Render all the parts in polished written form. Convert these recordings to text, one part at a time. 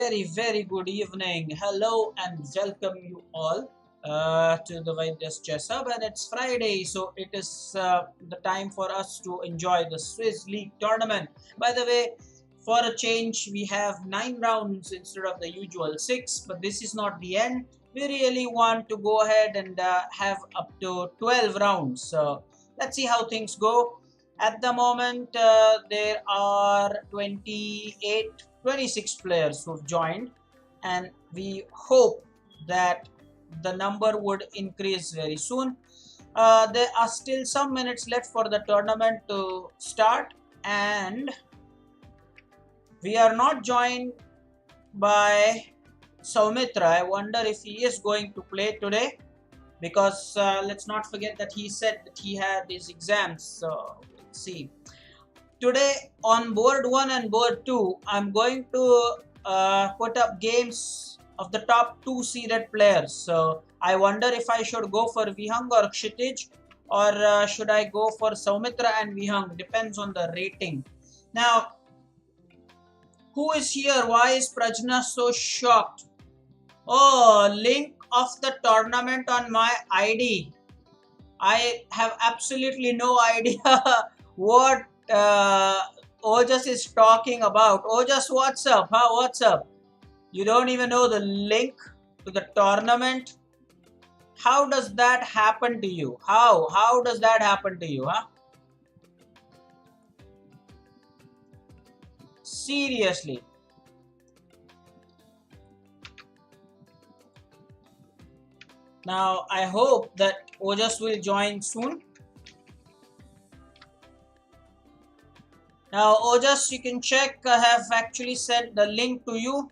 Very good evening. Hello and welcome you all to the Vaidya's Chess Hub. And it's Friday, so it is the time for us to enjoy the Swiss League tournament. By the way, for a change, we have 9 rounds instead of the usual 6, but this is not the end. We really want to go ahead and have up to 12 rounds. So let's see how things go. At the moment, there are 26 players who've joined, and we hope that the number would increase very soon. There are still some minutes left for the tournament to start, and we are not joined by Saumitra. I wonder if he is going to play today, because let's not forget that he said that he had his exams. So let's see. Today on board 1 and board 2, I'm going to put up games of the top 2 seeded players. So I wonder if I should go for Vihang or Kshitij, or should I go for Saumitra and Vihang? Depends on the rating. Now, who is here? Why is Prajna so shocked? Oh, link of the tournament on my ID. I have absolutely no idea what Ojas is talking about. Ojas, what's up? Huh? What's up? You don't even know the link to the tournament? How does that happen to you? How does that happen to you? Huh? Seriously. Now, I hope that Ojas will join soon. Now, Ojas, you can check. I have actually sent the link to you.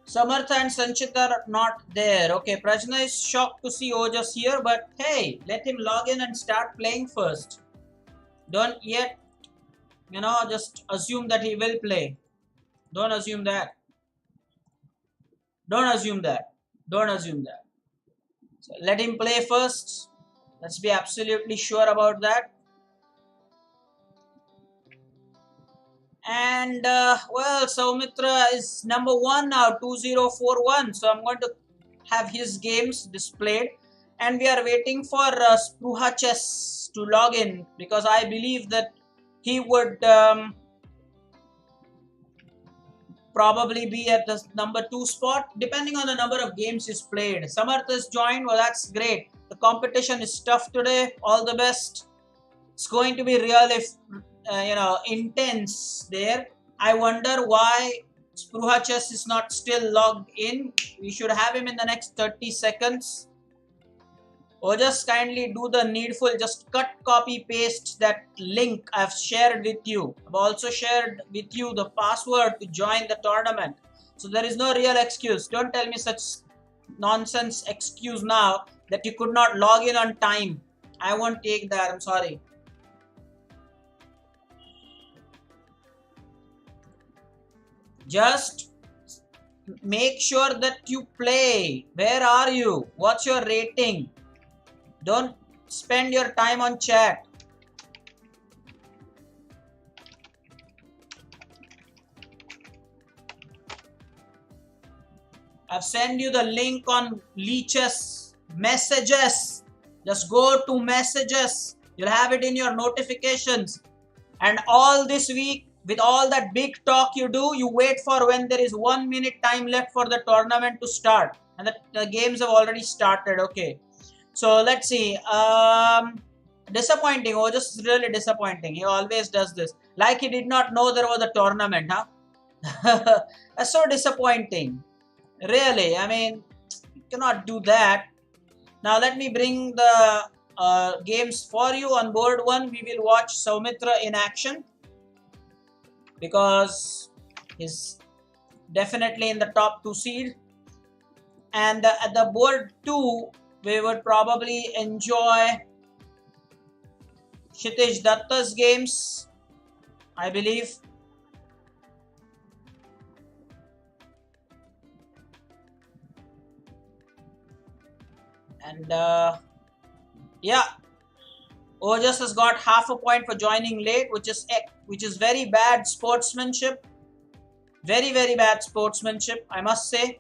Samartha and Sanchita are not there. Okay, Prajna is shocked to see Ojas here, but hey, let him log in and start playing first. Don't yet, just assume that he will play. Don't assume that. Don't assume that. Don't assume that. So let him play first. Let's be absolutely sure about that. And well, Saumitra is number 1 now, 2041. So I'm going to have his games displayed, and we are waiting for Spruha Chess to log in, because I believe that he would probably be at the number 2 spot, depending on the number of games he's played. Samarth has joined. Well, that's great. The competition is tough today. All the best. It's going to be really intense there. I wonder why Spruha Chess is not still logged in. We should have him in the next 30 seconds. Or just kindly do the needful. Just cut, copy, paste that link I've shared with you. I've also shared with you the password to join the tournament. So there is no real excuse. Don't tell me such nonsense excuse now that you could not log in on time. I won't take that. I'm sorry. Just make sure that you play. Where are you? What's your rating? Don't spend your time on chat. I've sent you the link on Leech's messages. Just go to messages. You'll have it in your notifications. And all this week, with all that big talk you do, you wait for when there is 1 minute time left for the tournament to start. And the games have already started. Okay. So let's see. Disappointing. Oh, just really disappointing. He always does this. Like he did not know there was a tournament, huh? That's so disappointing. Really. I mean, you cannot do that. Now let me bring the games for you. On board 1, we will watch Saumitra in action, because he's definitely in the top 2 seed. And at the board 2, we would probably enjoy Kshitij Datta's games, I believe. And yeah, Ojas has got half a point for joining late, which is very bad sportsmanship. Very, very bad sportsmanship, I must say.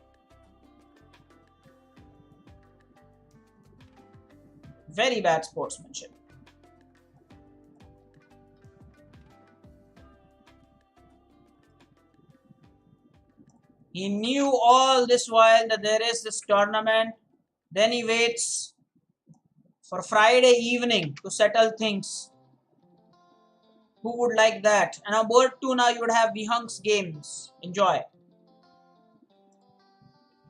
Very bad sportsmanship. He knew all this while that there is this tournament. Then he waits for Friday evening to settle things. Who would like that? And on board 2 now you would have Vihang's games. Enjoy.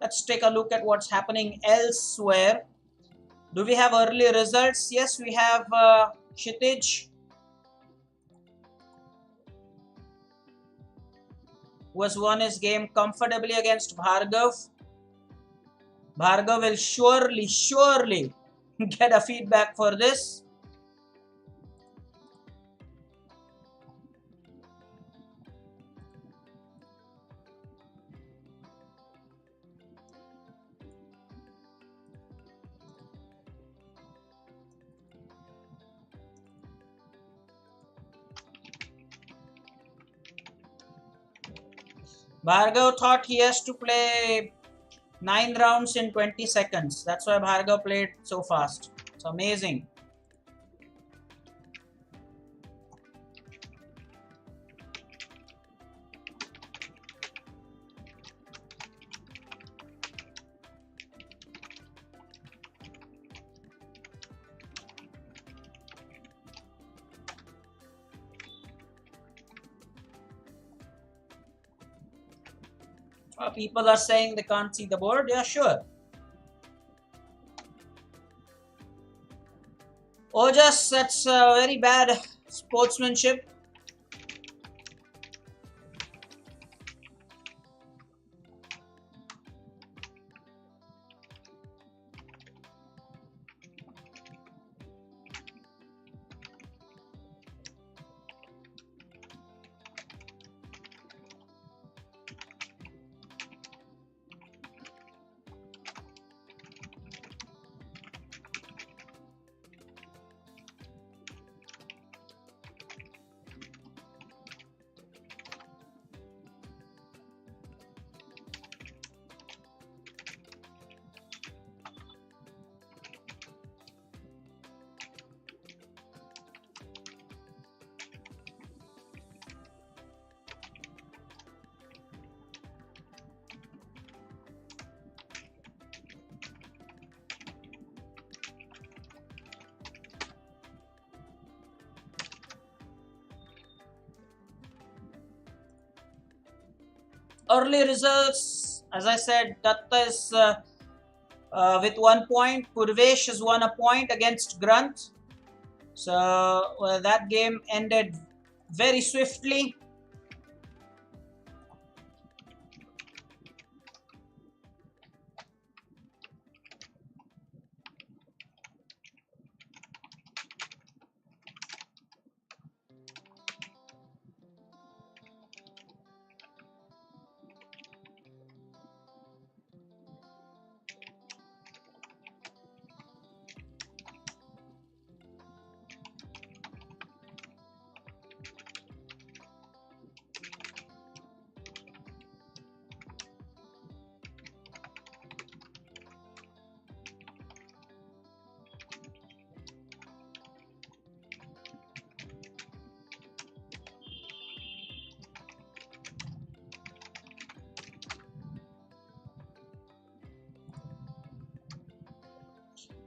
Let's take a look at what's happening elsewhere. Do we have early results? Yes, we have Kshitij, who has won his game comfortably against Bhargav. Bhargav will surely get a feedback for this. Bhargav thought he has to play 9 rounds in 20 seconds. That's why Bhargav played so fast. It's amazing. People are saying they can't see the board. Yeah, sure. Ojas, that's very bad sportsmanship. Early results, as I said, Datta is with 1 point. Purvesh has won a point against Granth. So that game ended very swiftly.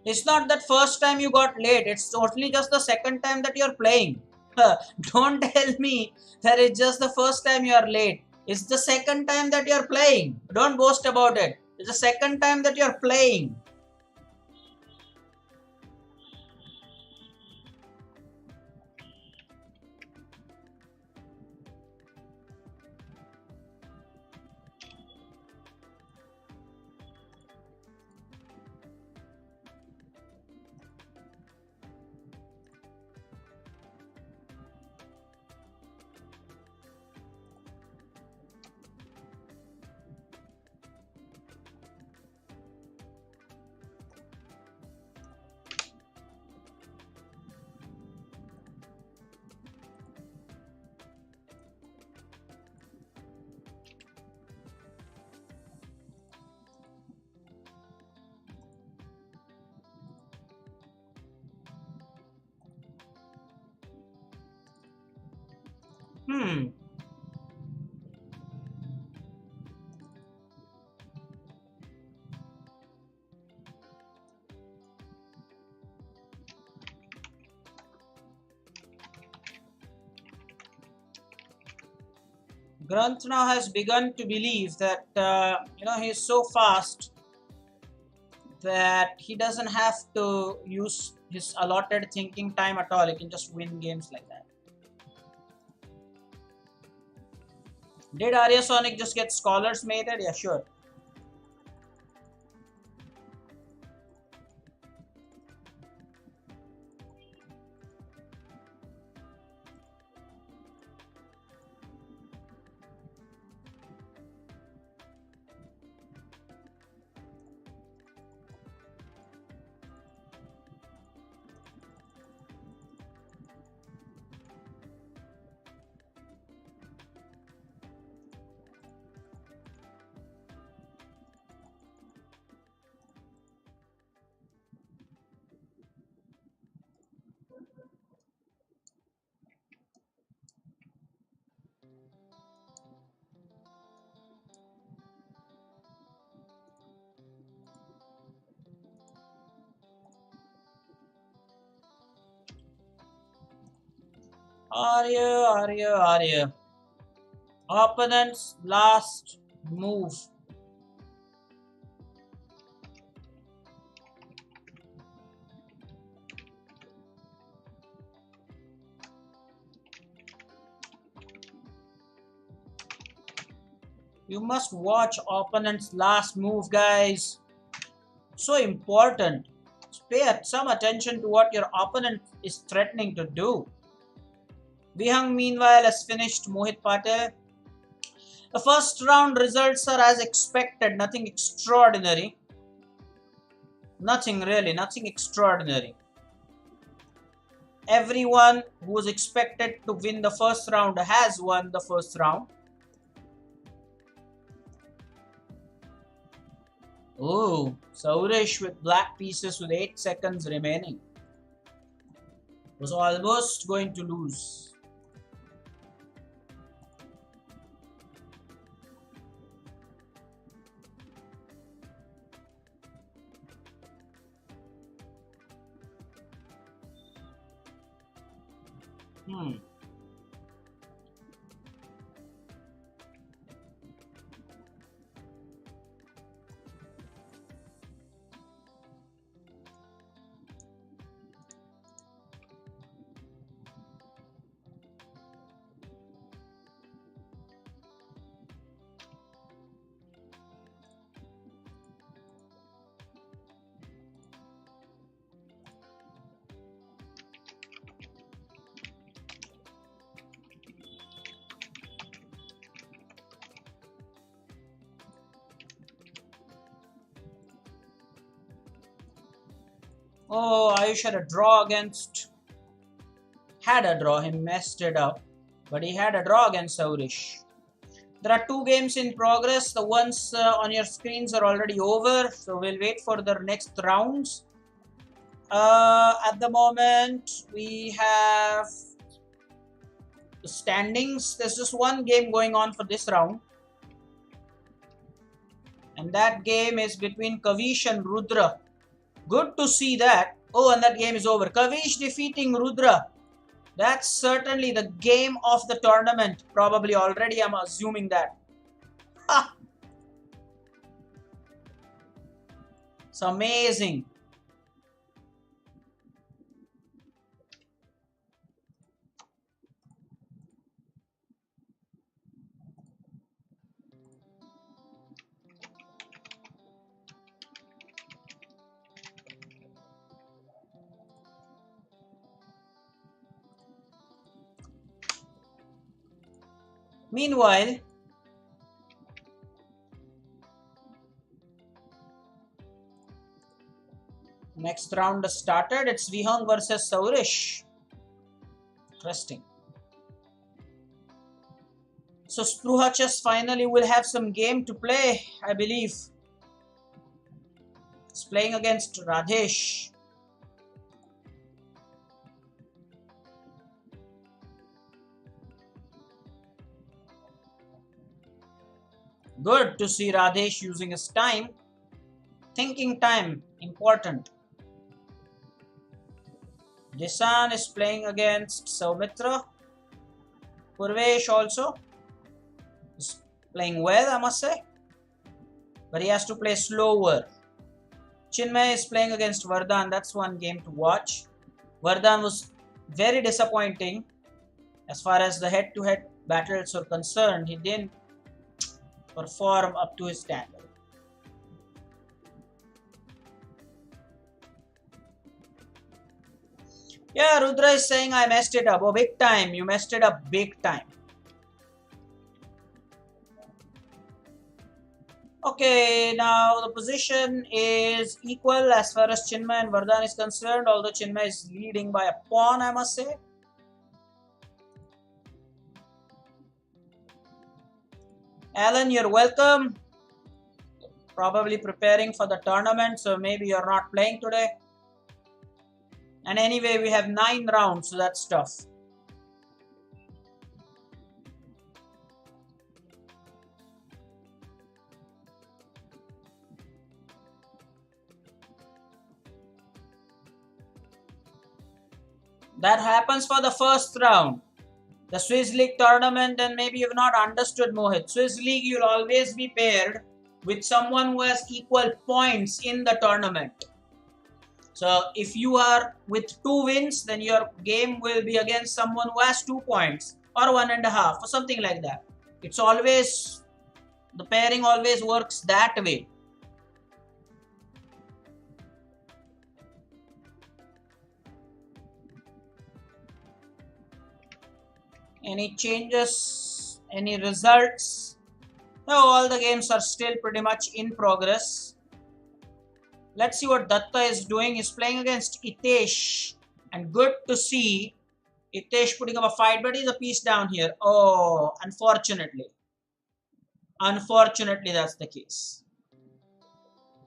It's not that first time you got late. It's only just the second time that you're playing. Don't tell me that it's just the first time you're late. It's the second time that you're playing. Don't boast about it. It's the second time that you're playing. Hmm. Granth now has begun to believe that he's so fast that he doesn't have to use his allotted thinking time at all. He can just win games like that. Did Arya Sonic just get scholars mated? Yeah, sure. Arya. Opponent's last move. You must watch opponent's last move, guys. So important. Pay some attention to what your opponent is threatening to do. Vihang, meanwhile, has finished Mohit Patel. The first round results are as expected, nothing extraordinary. Nothing really, nothing extraordinary. Everyone who was expected to win the first round has won the first round. Oh, Saurish with black pieces with 8 seconds remaining. Was almost going to lose. Oh, Ayush had a draw against... Had a draw, he messed it up. But he had a draw against Saurish. There are 2 games in progress. The ones on your screens are already over. So we'll wait for the next rounds. At the moment, we have the standings. There's just one game going on for this round. And that game is between Kavish and Rudra. Good to see that. Oh, and that game is over. Kavish defeating Rudra. That's certainly the game of the tournament. Probably already, I'm assuming that. Ha! It's amazing. Meanwhile, next round has started. It's Vihang versus Saurish. Interesting. So Spruha Chess finally will have some game to play, I believe. It's playing against Radhesh. Good to see Radhesh using his time. Thinking time, important. Disan is playing against Saumitra. Purvesh also is playing well, I must say. But he has to play slower. Chinmay is playing against Vardhan. That's one game to watch. Vardhan was very disappointing as far as the head-to-head battles are concerned. He didn't perform up to his standard. Yeah, Rudra is saying I messed it up. Oh, big time. You messed it up big time. Okay, now the position is equal as far as Chinmay and Vardhan is concerned, although Chinmay is leading by a pawn, I must say. Alan, you're welcome. Probably preparing for the tournament, so maybe you're not playing today. And anyway, we have 9 rounds, so that's tough. That happens for the first round. The Swiss League tournament, and maybe you've not understood, Mohit. Swiss League, you'll always be paired with someone who has equal points in the tournament. So if you are with 2 wins, then your game will be against someone who has 2 points or 1.5 or something like that. It's always, the pairing always works that way. Any changes? Any results? No, all the games are still pretty much in progress. Let's see what Datta is doing. He's playing against Itesh. And good to see Itesh putting up a fight, but he's a piece down here. Oh, unfortunately. Unfortunately, that's the case.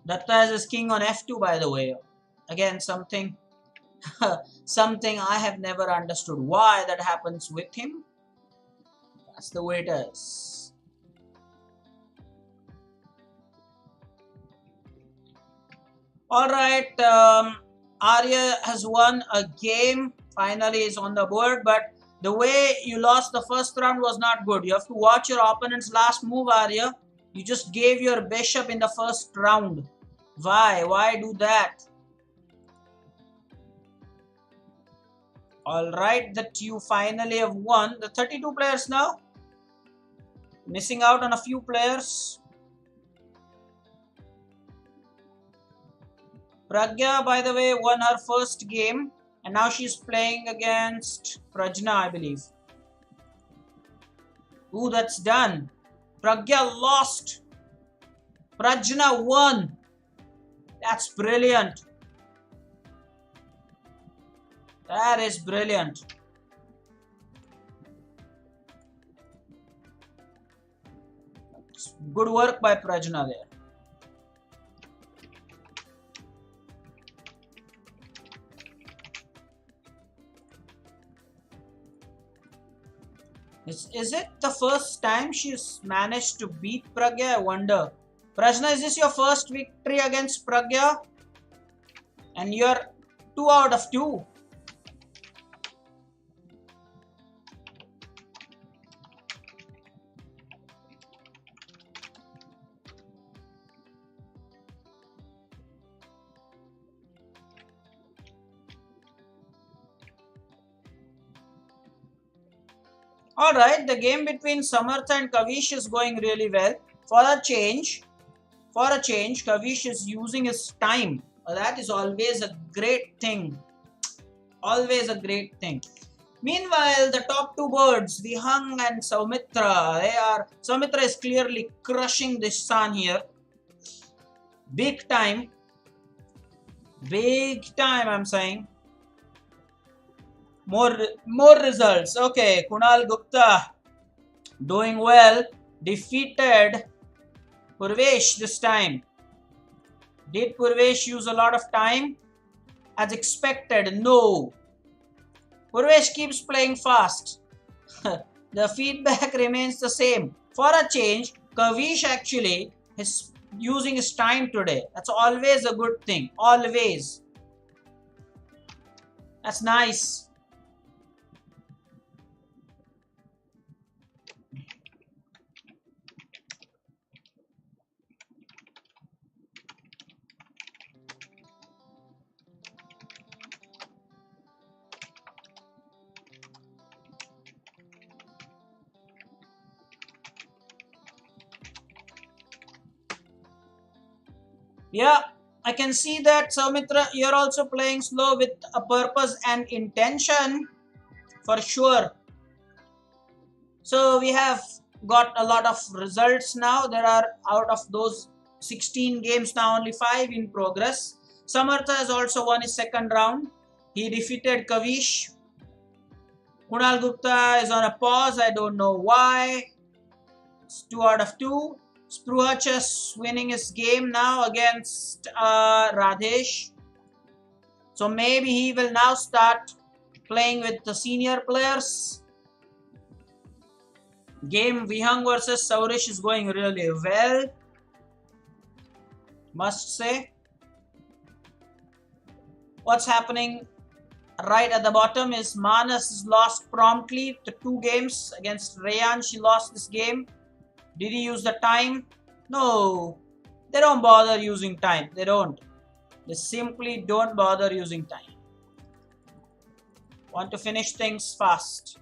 Datta has his king on f2, by the way. Again, something something I have never understood why that happens with him. That's the way it is. Alright, Arya has won a game. Finally is on the board, but the way you lost the first round was not good. You have to watch your opponent's last move, Arya. You just gave your bishop in the first round. Why? Why do that? Alright, that you finally have won. The 32 players now. Missing out on a few players. Pragya, by the way, won her first game. And now she's playing against Prajna, I believe. Ooh, that's done. Pragya lost. Prajna won. That's brilliant. That is brilliant. Good work by Prajna there. Is it the first time she's managed to beat Pragya? I wonder. Prajna, is this your first victory against Pragya? And you're 2 out of 2. Alright, the game between Samarth and Kavish is going really well. For a change, Kavish is using his time. That is always a great thing. Always a great thing. Meanwhile, the top 2 birds, Vihang and Saumitra, Saumitra is clearly crushing this San here. Big time. Big time, I'm saying. More results. Okay, Kunal Gupta doing well. Defeated Purvesh this time. Did Purvesh use a lot of time? As expected, no. Purvesh keeps playing fast. The feedback remains the same. For a change, Kavish actually is using his time today. That's always a good thing. Always. That's nice. Yeah, I can see that, Saumitra, you're also playing slow with a purpose and intention for sure. So we have got a lot of results now. There are, out of those 16 games now, only 5 in progress. Samartha has also won his second round. He defeated Kavish. Kunal Gupta is on a pause. I don't know why. It's 2 out of 2. Spruhach is winning his game now against Radhesh. So maybe he will now start playing with the senior players. Game Vihang versus Saurish is going really well, must say. What's happening right at the bottom is Manas is lost promptly to 2 games against Rayan. She lost this game. Did he use the time? No. They don't bother using time. They don't. They simply don't bother using time. Want to finish things fast.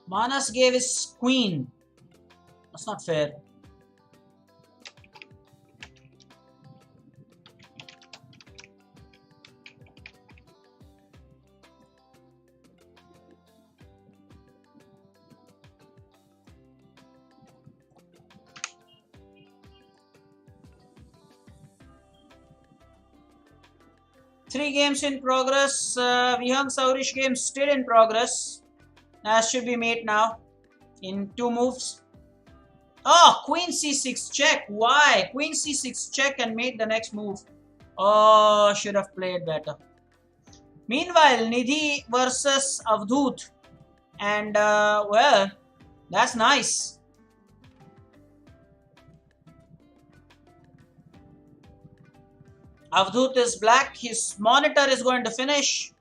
Manas gave his queen. That's not fair. Three games in progress. Vihang Saurish game still in progress. That should be made now in 2 moves. Oh, Queen C6 check. Why? Queen C6 check and made the next move. Oh, should have played better. Meanwhile, Nidhi versus Avdut. And, well, that's nice. Avdut is black. His monitor is going to finish.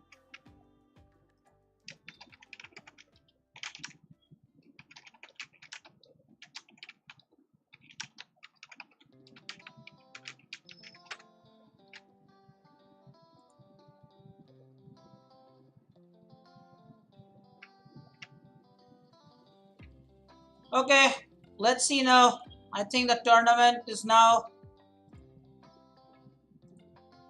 Okay, let's see now. I think the tournament is now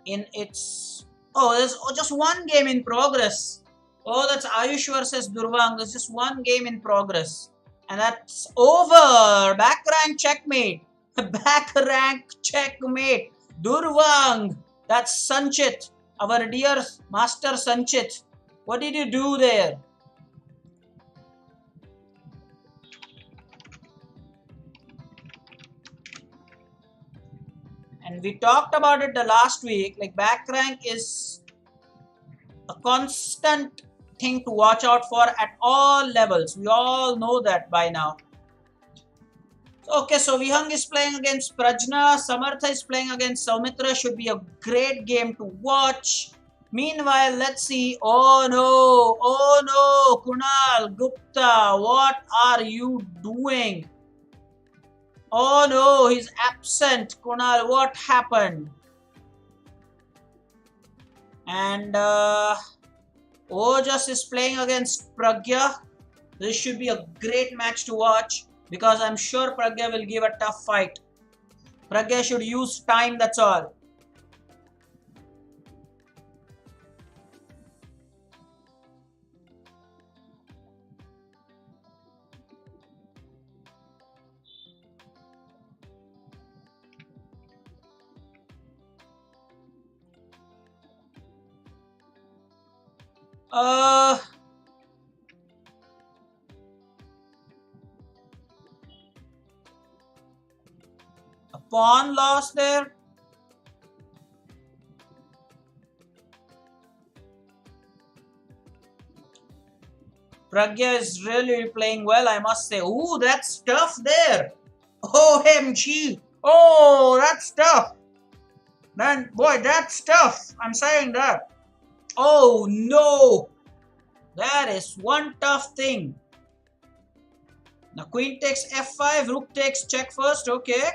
in its... Oh, there's just one game in progress. Oh, that's Ayush versus Durvang. There's just one game in progress. And that's over. Back rank checkmate. Back rank checkmate. Durvang. That's Sanchit. Our dear Master Sanchit. What did you do there? And we talked about it the last week. Like, back rank is a constant thing to watch out for at all levels. We all know that by now. Okay, so Vihang is playing against Prajna. Samartha is playing against Saumitra. Should be a great game to watch. Meanwhile, let's see. Oh no, Kunal Gupta, what are you doing? Oh no, he's absent. Kunal, what happened? And Ojas is playing against Pragya. This should be a great match to watch because I'm sure Pragya will give a tough fight. Pragya should use time, that's all. Uh, a pawn lost there. Pragya is really playing well, I must say. Ooh, that's tough there. OMG. Oh, that's tough. Man, boy, that's tough. I'm saying that. Oh, no. That is one tough thing. Now, queen takes f5, rook takes check first. Okay.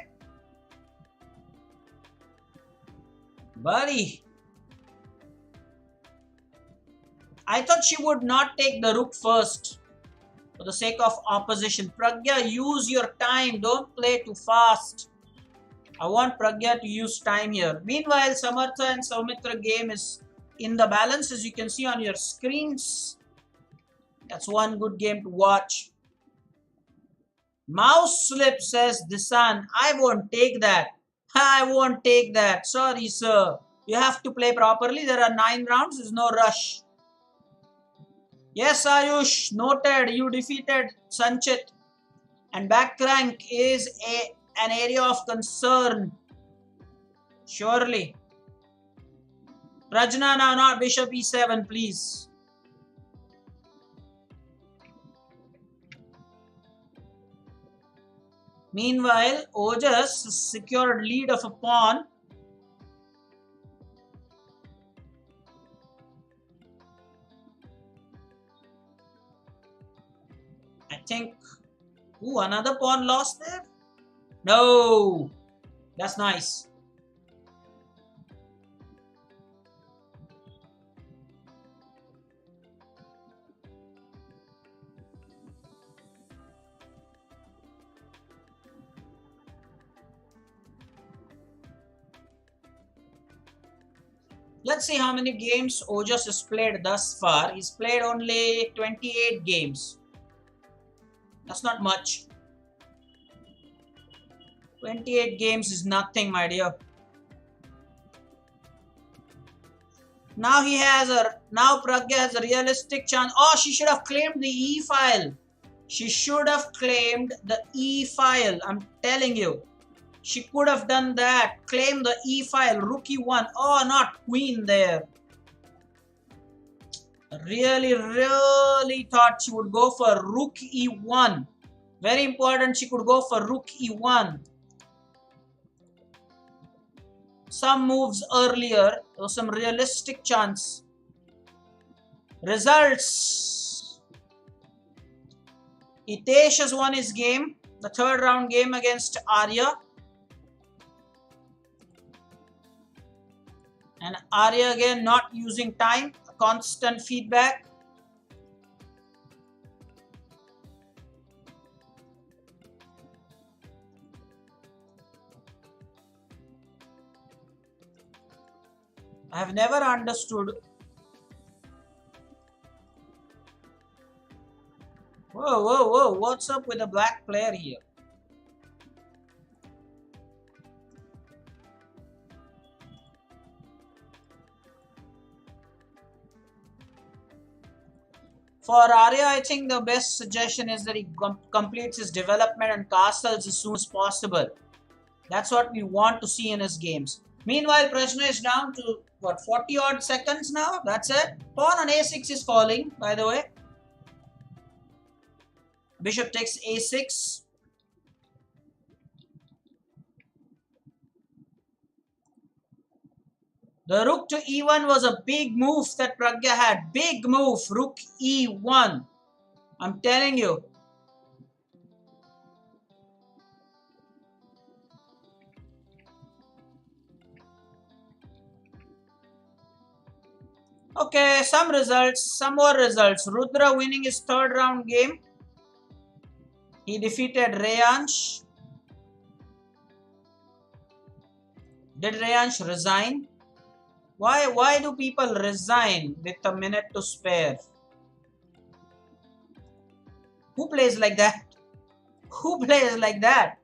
Buddy. I thought she would not take the rook first for the sake of opposition. Pragya, use your time. Don't play too fast. I want Pragya to use time here. Meanwhile, Samartha and Saumitra game is in the balance, as you can see on your screens. That's one good game to watch. Mouse slip, says Disan. I won't take that. I won't take that. Sorry, sir. You have to play properly. There are 9 rounds. There's no rush. Yes, Ayush. Noted. You defeated Sanchit. And back rank is an area of concern. Surely. Rajna, now not bishop e7, please. Meanwhile, Ojas secured lead of a pawn. I think. Ooh, another pawn lost there? No. That's nice. Let's see how many games Ojas has played thus far. He's played only 28 games. That's not much. 28 games is nothing, my dear. Now Pragya has a realistic chance. Oh, she should have claimed the E file. She should have claimed the E file. I'm telling you. She could have done that. Claim the E file. Rook E1. Oh, not queen there. Really thought she would go for Rook E1. Very important. She could go for Rook E1. Some moves earlier. There was some realistic chance. Results. Hitesh has won his game. The third round game against Arya. And Arya again not using time. Constant feedback. I have never understood. Whoa. What's up with the black player here? For Arya, I think the best suggestion is that he completes his development and castles as soon as possible. That's what we want to see in his games. Meanwhile, Prashna is down to, what, 40 odd seconds now? That's it. Pawn on a6 is falling, by the way. Bishop takes a6. The rook to e1 was a big move that Pragya had. Big move, rook e1. I'm telling you. Okay, some more results. Rudra winning his third round game. He defeated Rayansh. Did Rayansh resign? Why do people resign with a minute to spare? Who plays like that? Who plays like that?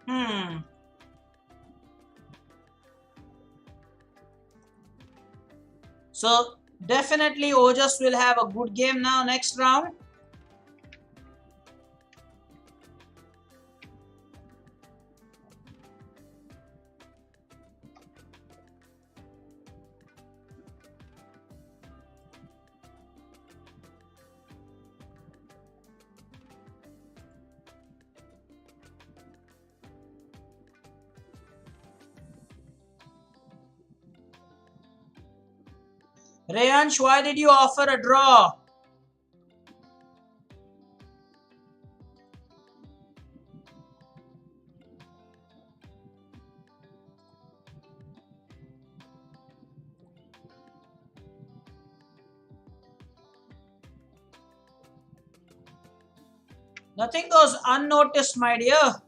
Hmm. So definitely Ojas will have a good game now next round. Rayansh, why did you offer a draw? Nothing goes unnoticed, my dear.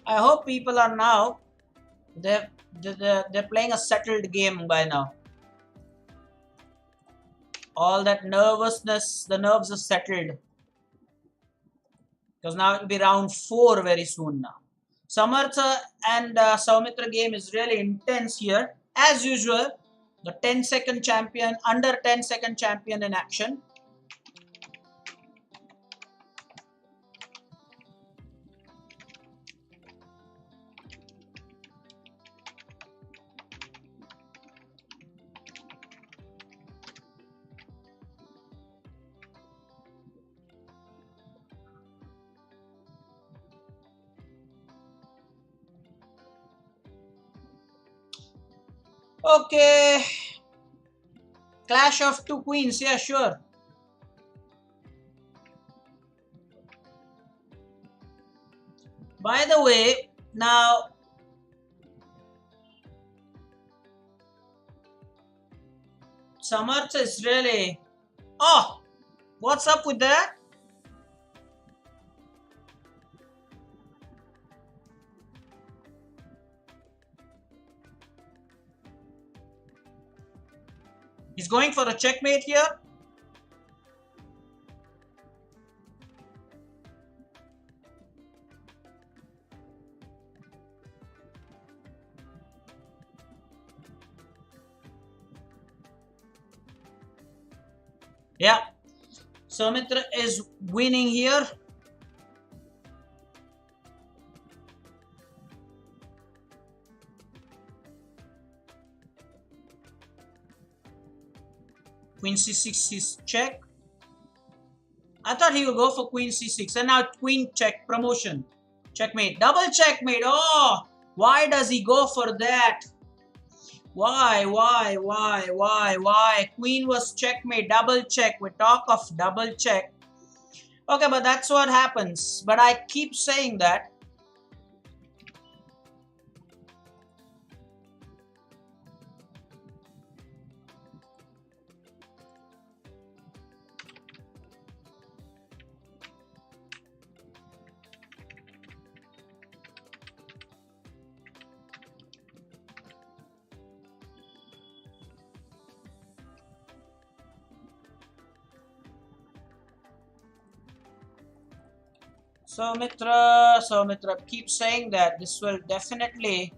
I hope people are now they're playing a settled game by now. All that nervousness, the nerves are settled because now it'll be round 4 very soon now. Samartha and Saumitra game is really intense here. As usual, the 10-second champion, under 10-second champion in action. Okay, clash of two queens. Yeah, sure. By the way, now Samarth is really. Oh, what's up with that? He's going for a checkmate here. Yeah, Saumitra is winning here. Queen c6 is check. I thought he would go for queen c6 and now queen check promotion. Checkmate. Double checkmate. Oh, why does he go for that? Why? Queen was checkmate. Double check. We talk of double check. Okay, but that's what happens. But I keep saying that. So Mitra keep saying that this will definitely.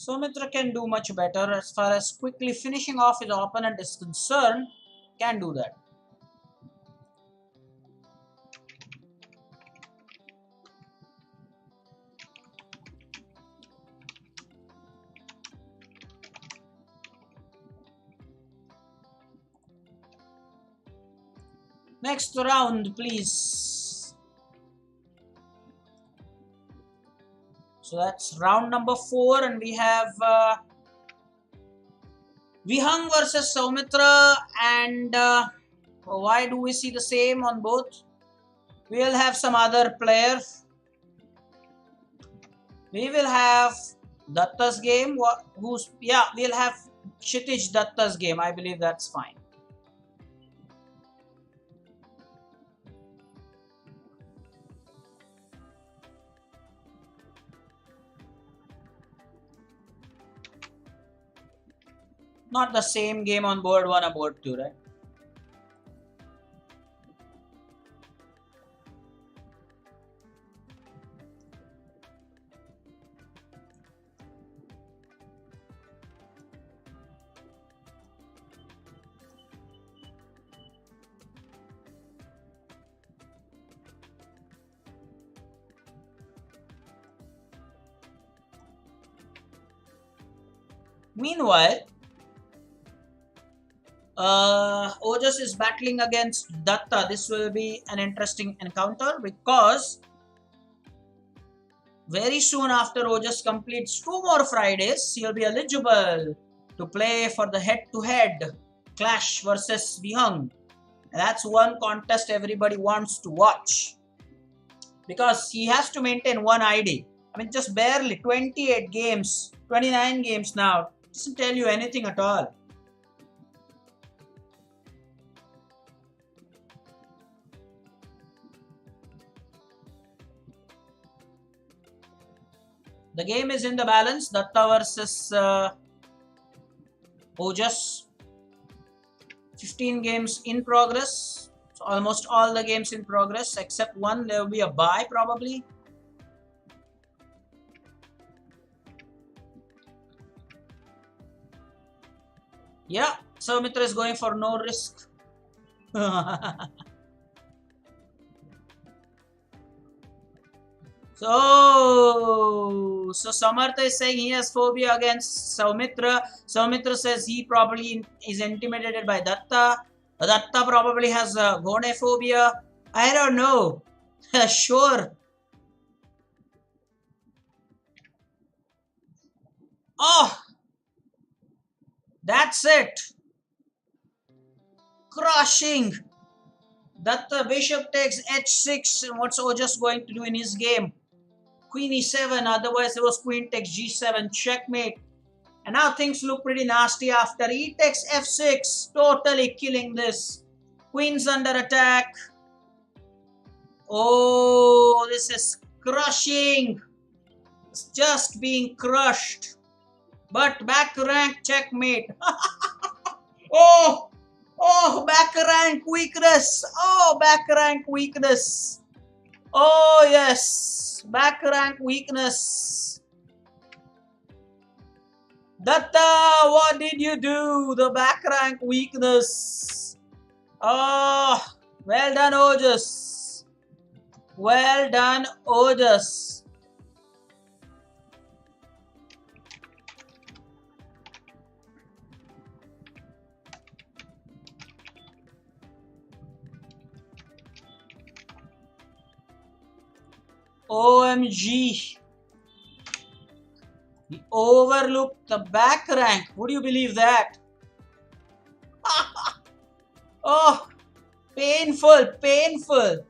Soumitra can do much better as far as quickly finishing off his opponent is concerned. Can do that. Next round, please. So that's round number 4, and we have Vihang versus Soumitra. And why do we see the same on both? We'll have some other player. We will have Datta's game. We'll have Kshitij Datta's game. I believe that's fine. Not the same game on board 1 or board 2, right? Meanwhile, Ojas is battling against Datta. This will be an interesting encounter because very soon after Ojas completes 2 more Fridays, he'll be eligible to play for the head-to-head clash versus Vihang. And that's one contest everybody wants to watch because he has to maintain 1 ID. I mean, just barely 28 games, 29 games now. Doesn't tell you anything at all. The game is in the balance. Datta versus Ojas. 15 games in progress. So almost all the games in progress except one. There will be a bye probably. Yeah, Soumitra is going for no risk. So Samartha is saying he has phobia against Soumitra. Soumitra says he probably is intimidated by Datta. Datta probably has Gone phobia. I don't know. Sure. Oh, that's it. Crushing. Datta bishop takes h6. What's Ojas going to do in his game? Queen e7, otherwise it was queen takes g7, checkmate. And now things look pretty nasty after e takes f6, totally killing this. Queen's under attack. Oh, this is crushing. It's just being crushed. But back rank checkmate. Oh, back rank weakness. Oh, back rank weakness. Oh, yes. Back rank weakness. Datta, what did you do? The back rank weakness. Oh, well done, Ojas. Well done, Ojas. OMG. He overlooked the back rank. Would you believe that? Oh, painful, painful.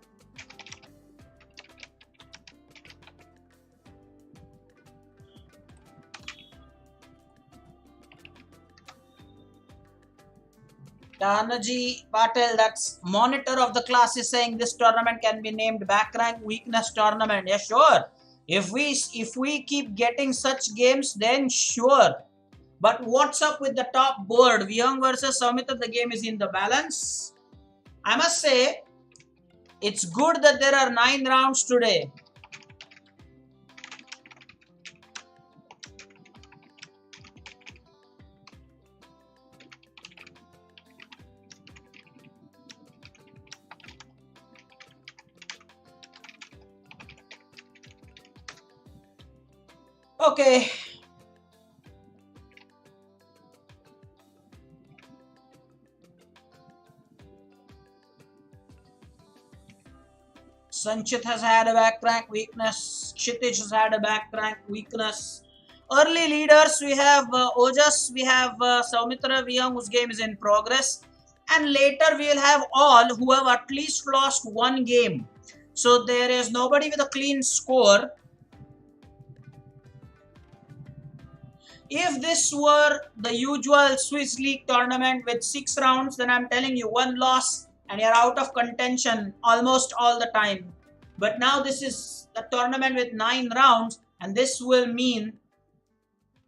Tanaji Patel, that's monitor of the class, is saying this tournament can be named back rank weakness tournament. Yeah, sure. If we keep getting such games, then sure. But what's up with the top board? Vihang versus Soumitra, the game is in the balance. I must say, it's good that there are 9 rounds today. Okay. Sanchit has had a back rank weakness. Kshitij has had a back rank weakness. Early leaders, we have Ojas, we have Saumitra Viyang, whose game is in progress. And later we will have all who have at least lost one game. So there is nobody with a clean score. If this were the usual Swiss League tournament with 6 rounds, then I'm telling you, one loss and you're out of contention almost all the time. But now this is a tournament with 9 rounds, and this will mean,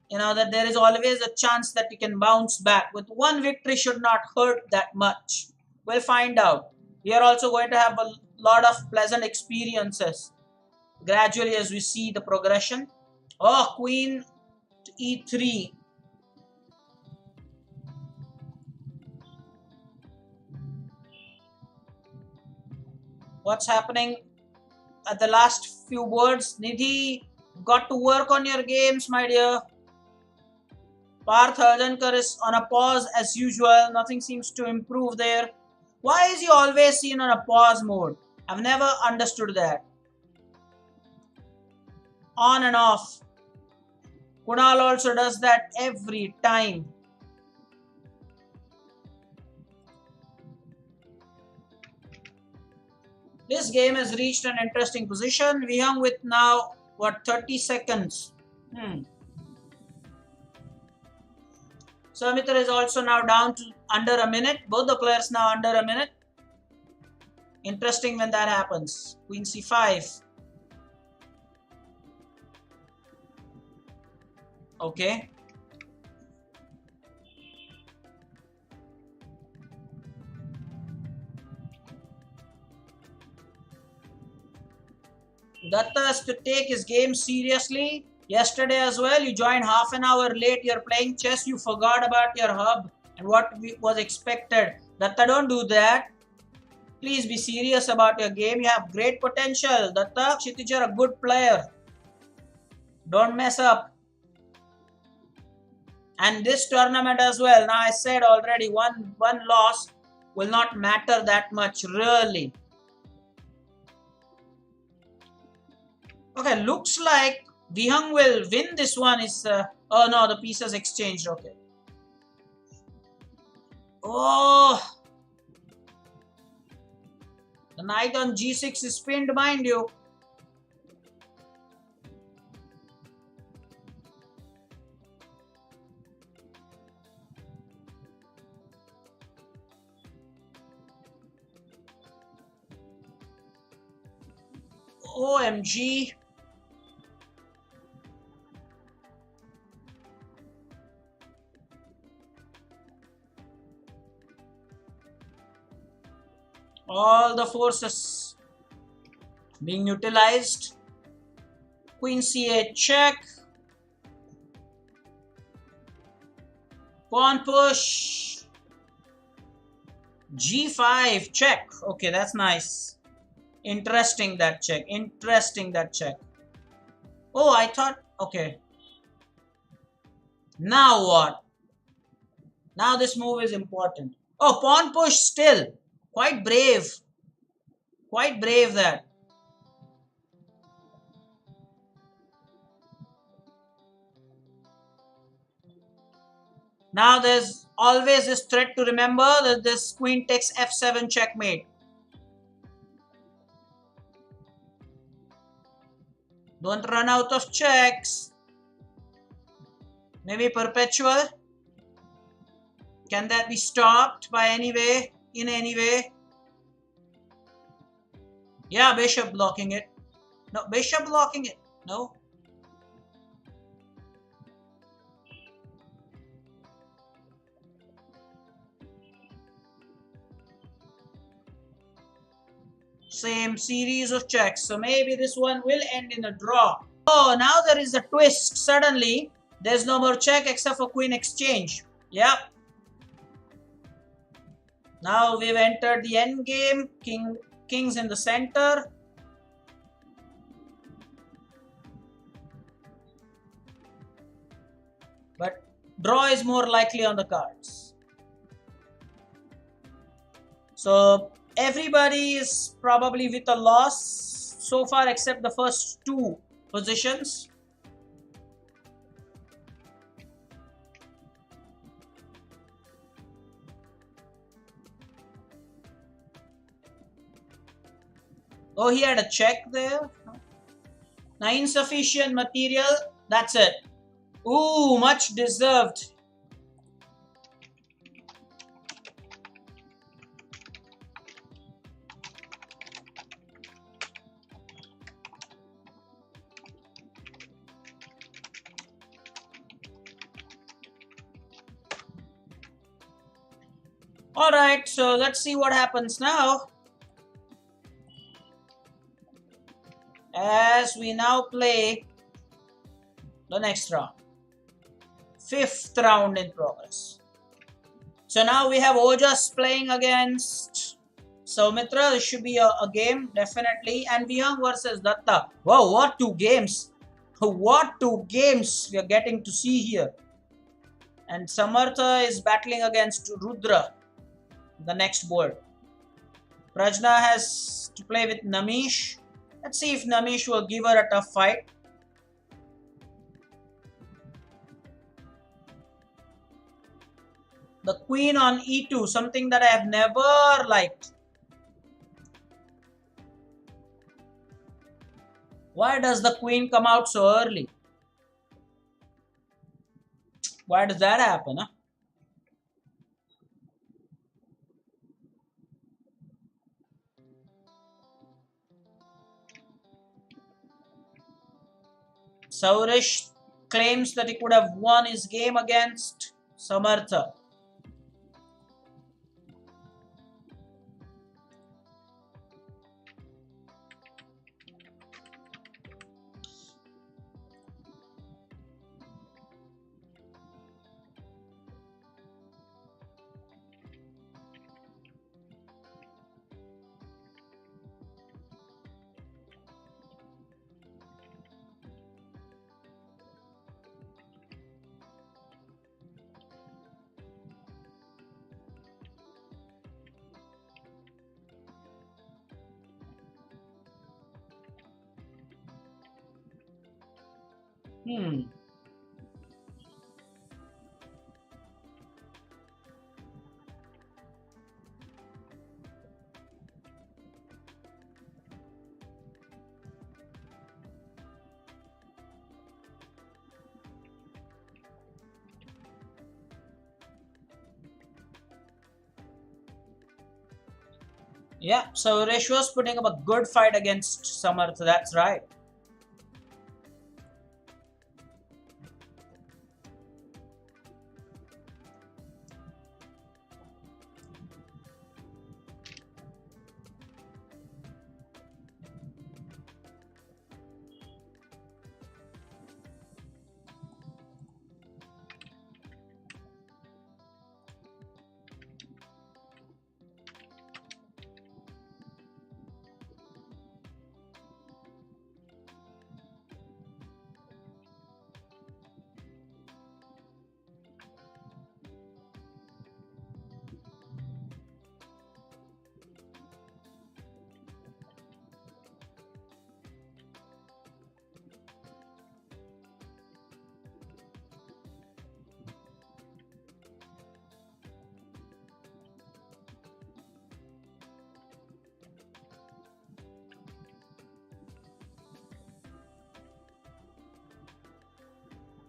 that there is always a chance that you can bounce back. With one victory should not hurt that much. We'll find out. We are also going to have a lot of pleasant experiences gradually as we see the progression. Oh, Queen to E3. What's happening at the last few words? Nidhi, got to work on your games, my dear. Parth Harjankar is on a pause as usual. Nothing seems to improve there. Why is he always seen on a pause mode? I've never understood that. On and off. Kunal also does that every time. This game has reached an interesting position. We hung with now, 30 seconds. Samitra is also now down to under a minute. Both the players now under a minute. Interesting when that happens. Queen C5. Okay. Datta has to take his game seriously. Yesterday as well, you joined half an hour late. You're playing chess. You forgot about your hub and what was expected. Datta, don't do that. Please be serious about your game. You have great potential. Datta, Kshitij, you're a good player. Don't mess up. And this tournament as well. Now I said already, one loss will not matter that much, really. Okay, looks like Vihang will win this one. Oh no, the pieces exchanged. Okay. Oh, the knight on G6 is pinned, mind you. OMG. All the forces being utilized. Queen C8 check. Pawn push. G5 check. Okay, that's nice. Interesting that check. Interesting that check. Oh, I thought, okay. Now what? Now this move is important. Oh, pawn push still. Quite brave. Quite brave that. Now there's always this threat to remember that this queen takes F7 checkmate. Don't run out of checks. Maybe perpetual. Can that be stopped by any way? In any way? Yeah, bishop blocking it. No, bishop blocking it. No. Same series of checks. So maybe this one will end in a draw. Oh, now there is a twist. Suddenly, there's no more check except for queen exchange. Yep. Now we've entered the end game. King's in the center. Draw is more likely on the cards. So everybody is probably with a loss so far except the first two positions. Oh, he had a check there. Now insufficient material. That's it. Ooh, much deserved. Alright, so let's see what happens now. As we now play the next round. Fifth round in progress. So now we have Ojas playing against Soumitra. This should be a game, definitely. And Vihang versus Datta. Wow, what two games! What two games we are getting to see here. And Samartha is battling against Rudra, the next board. Prajna has to play with Namish. Let's see if Namish will give her a tough fight. The queen on e2, something that I have never liked. Why does the queen come out so early? Why does that happen? Huh? Saurish claims that he could have won his game against Samartha. Hmm. Yeah, so Suresh was putting up a good fight against Samartha, that's right.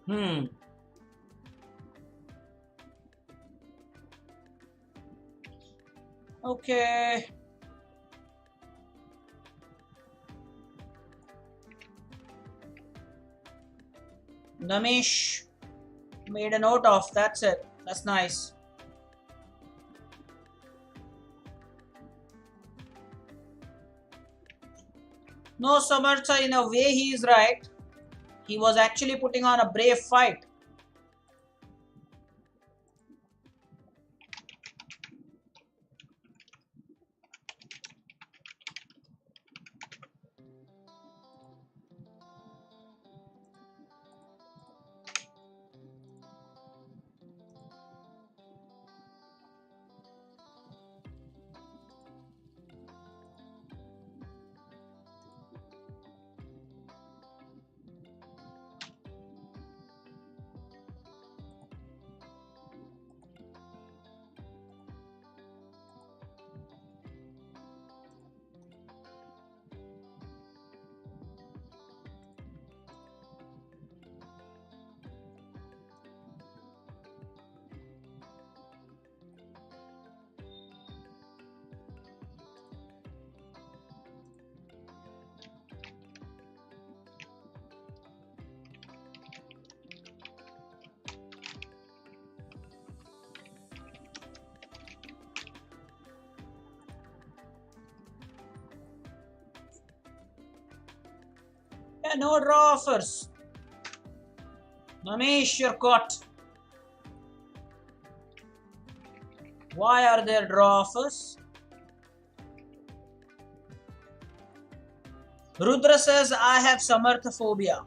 Hmm. Okay. Namish made a note of, that's it. That's nice. No, Samartha, in a way he is right. He was actually putting on a brave fight. Yeah, no draw offers. Manish, you're caught. Why are there draw offers? Rudra says, I have samarthaphobia.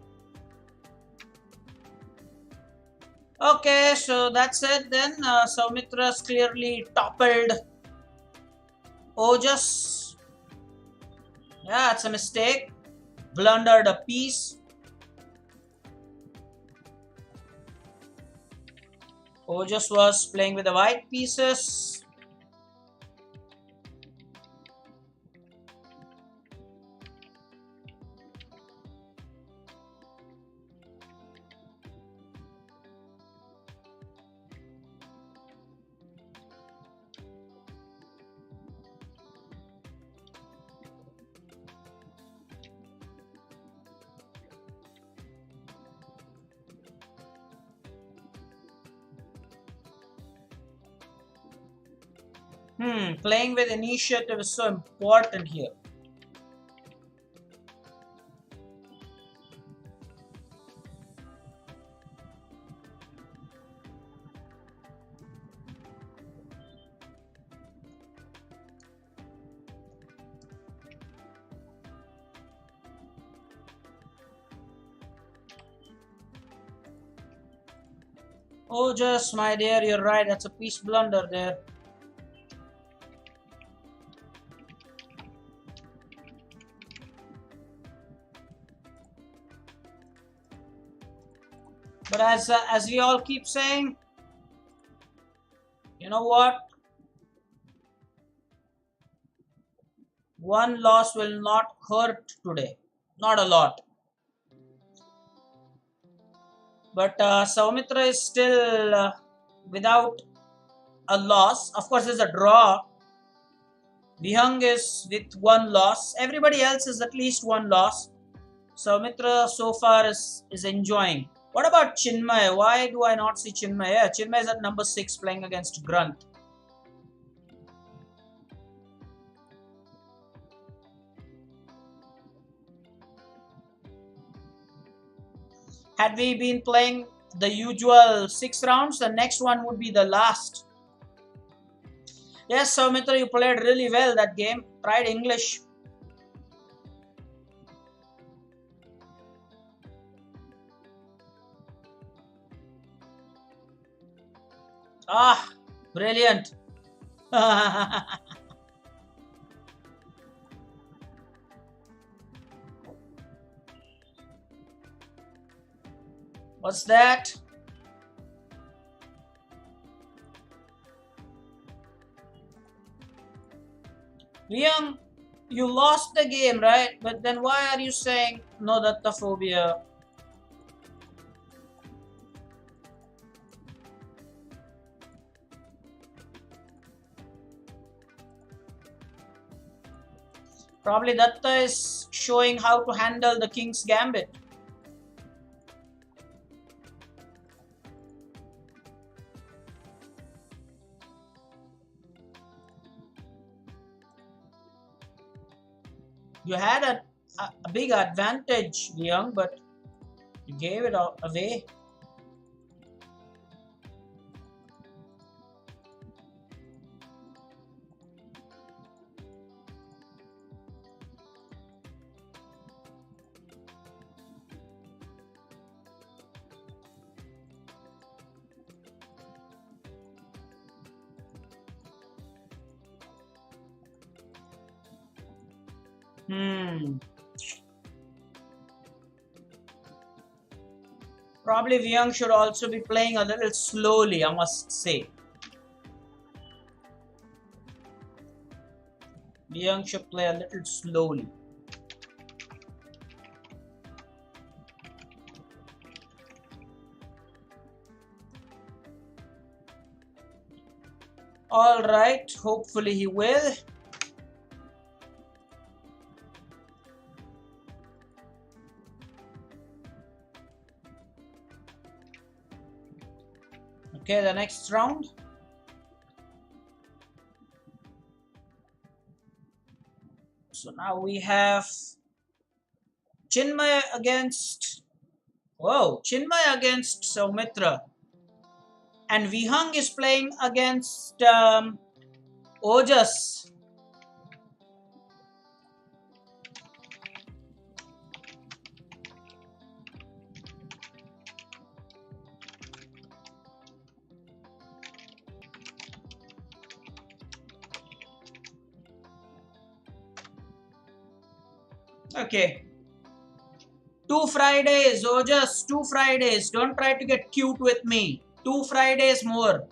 Okay, so that's it then. Saumitra's clearly toppled Ojas. Yeah, it's a mistake. Blundered a piece. Ojas was playing with the white pieces. Playing with initiative is so important here. Oh, just my dear, you're right. That's a piece blunder there. But as we all keep saying, you know what? One loss will not hurt today. Not a lot. But Saumitra is still without a loss. Of course, there's a draw. Vihang is with one loss. Everybody else is at least one loss. Saumitra so far is enjoying. What about Chinmay? Why do I not see Chinmay? Yeah, Chinmay is at number 6 playing against Grunt. Had we been playing the usual 6 rounds, the next one would be the last. Yes, Saumitra, you played really well that game. Tried English. Ah, brilliant. What's that? Liam, you lost the game, right? But then why are you saying no dattaphobia? Probably Datta is showing how to handle the king's gambit. You had a big advantage, Liang, but you gave it away. Probably Vyang should also be playing a little slowly, I must say. Vyang should play a little slowly. All right, hopefully he will. Okay, the next round. So now we have Chinmay against... Whoa, Chinmay against Soumitra. And Vihang is playing against Ojas. Okay. 2 Fridays, Ojas, 2 Fridays. Don't try to get cute with me. 2 Fridays more.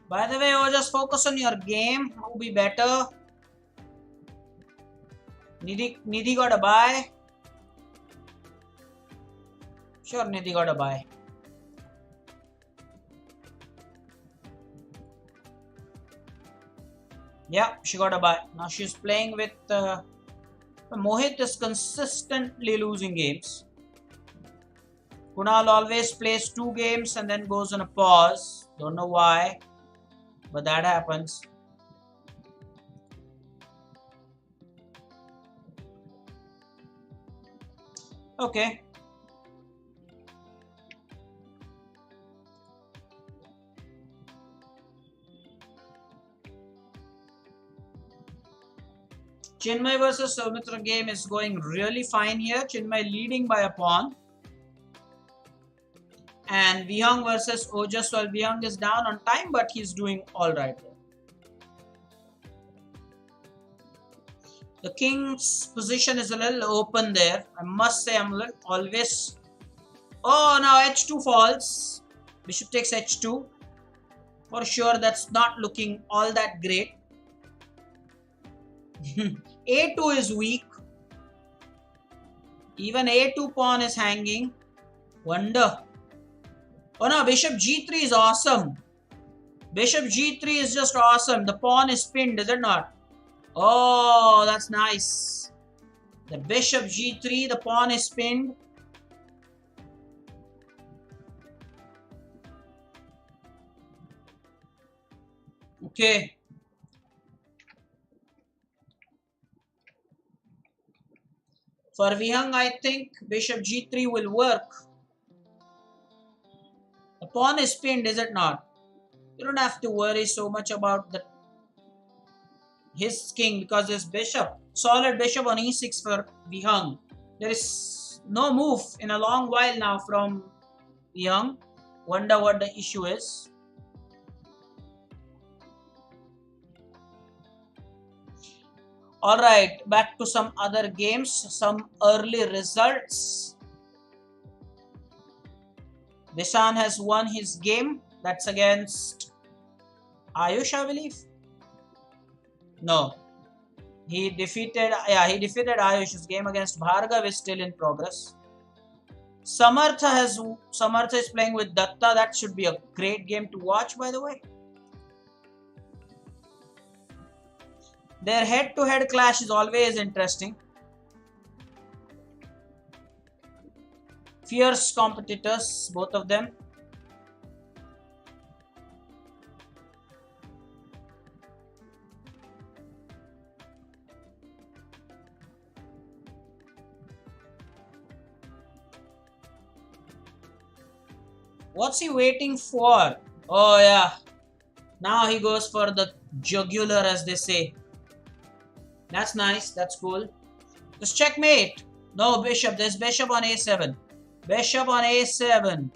By the way, just focus on your game. Who be better? Nidhi got a buy. Sure, Nidhi got a buy. Yeah, she got a buy. Now she's playing with Mohit is consistently losing games. Kunal always plays 2 games and then goes on a pause. Don't know why, but that happens. Okay. Chinmay versus Soumitra game is going really fine here. Chinmay leading by a pawn. And Vihang versus Ojas. Well, Vihang is down on time, but he's doing alright there. The king's position is a little open there. I must say I'm always... Oh, now h2 falls. Bishop takes h2. For sure, that's not looking all that great. a2 is weak. Even a2 pawn is hanging. Wonder. Oh no, bishop g3 is awesome. Bishop g3 is just awesome. The pawn is pinned, is it not? Oh, that's nice. The bishop g3, the pawn is pinned. Okay. For Vihang, I think bishop g3 will work. The pawn is pinned, is it not? You don't have to worry so much about his king because his bishop. Solid bishop on e6 for Vihang. There is no move in a long while now from Vihang. Wonder what the issue is. Alright, back to some other games, some early results. Dishan has won his game. That's against Ayush, I believe. No. He defeated Ayush's game against Bhargav is still in progress. Samartha is playing with Datta. That should be a great game to watch, by the way. Their head-to-head clash is always interesting. Fierce competitors, both of them. What's he waiting for? Oh yeah. Now he goes for the jugular, as they say. That's nice. That's cool. Just checkmate. No, bishop. There's bishop on a7. Bishop on a7.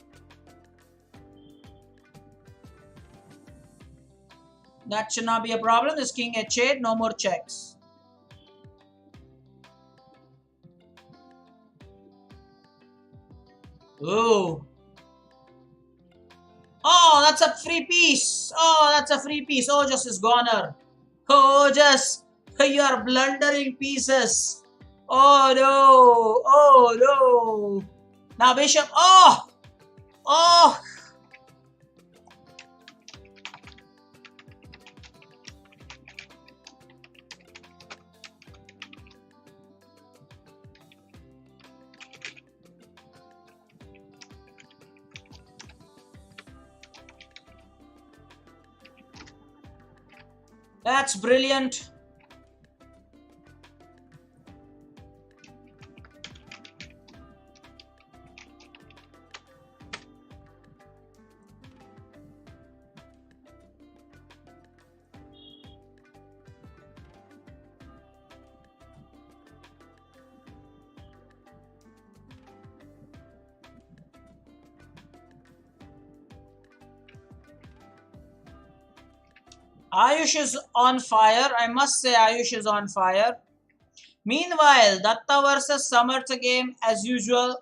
That should not be a problem. There's king h8. No more checks. Ooh. Oh, that's a free piece. Oh, that's a free piece. Ojas is goner. Ojas. You are blundering pieces. Oh no! Oh no! Now bishop. Oh! Oh! That's brilliant. Ayush is on fire. I must say Ayush is on fire. Meanwhile, Datta versus Samartha game as usual.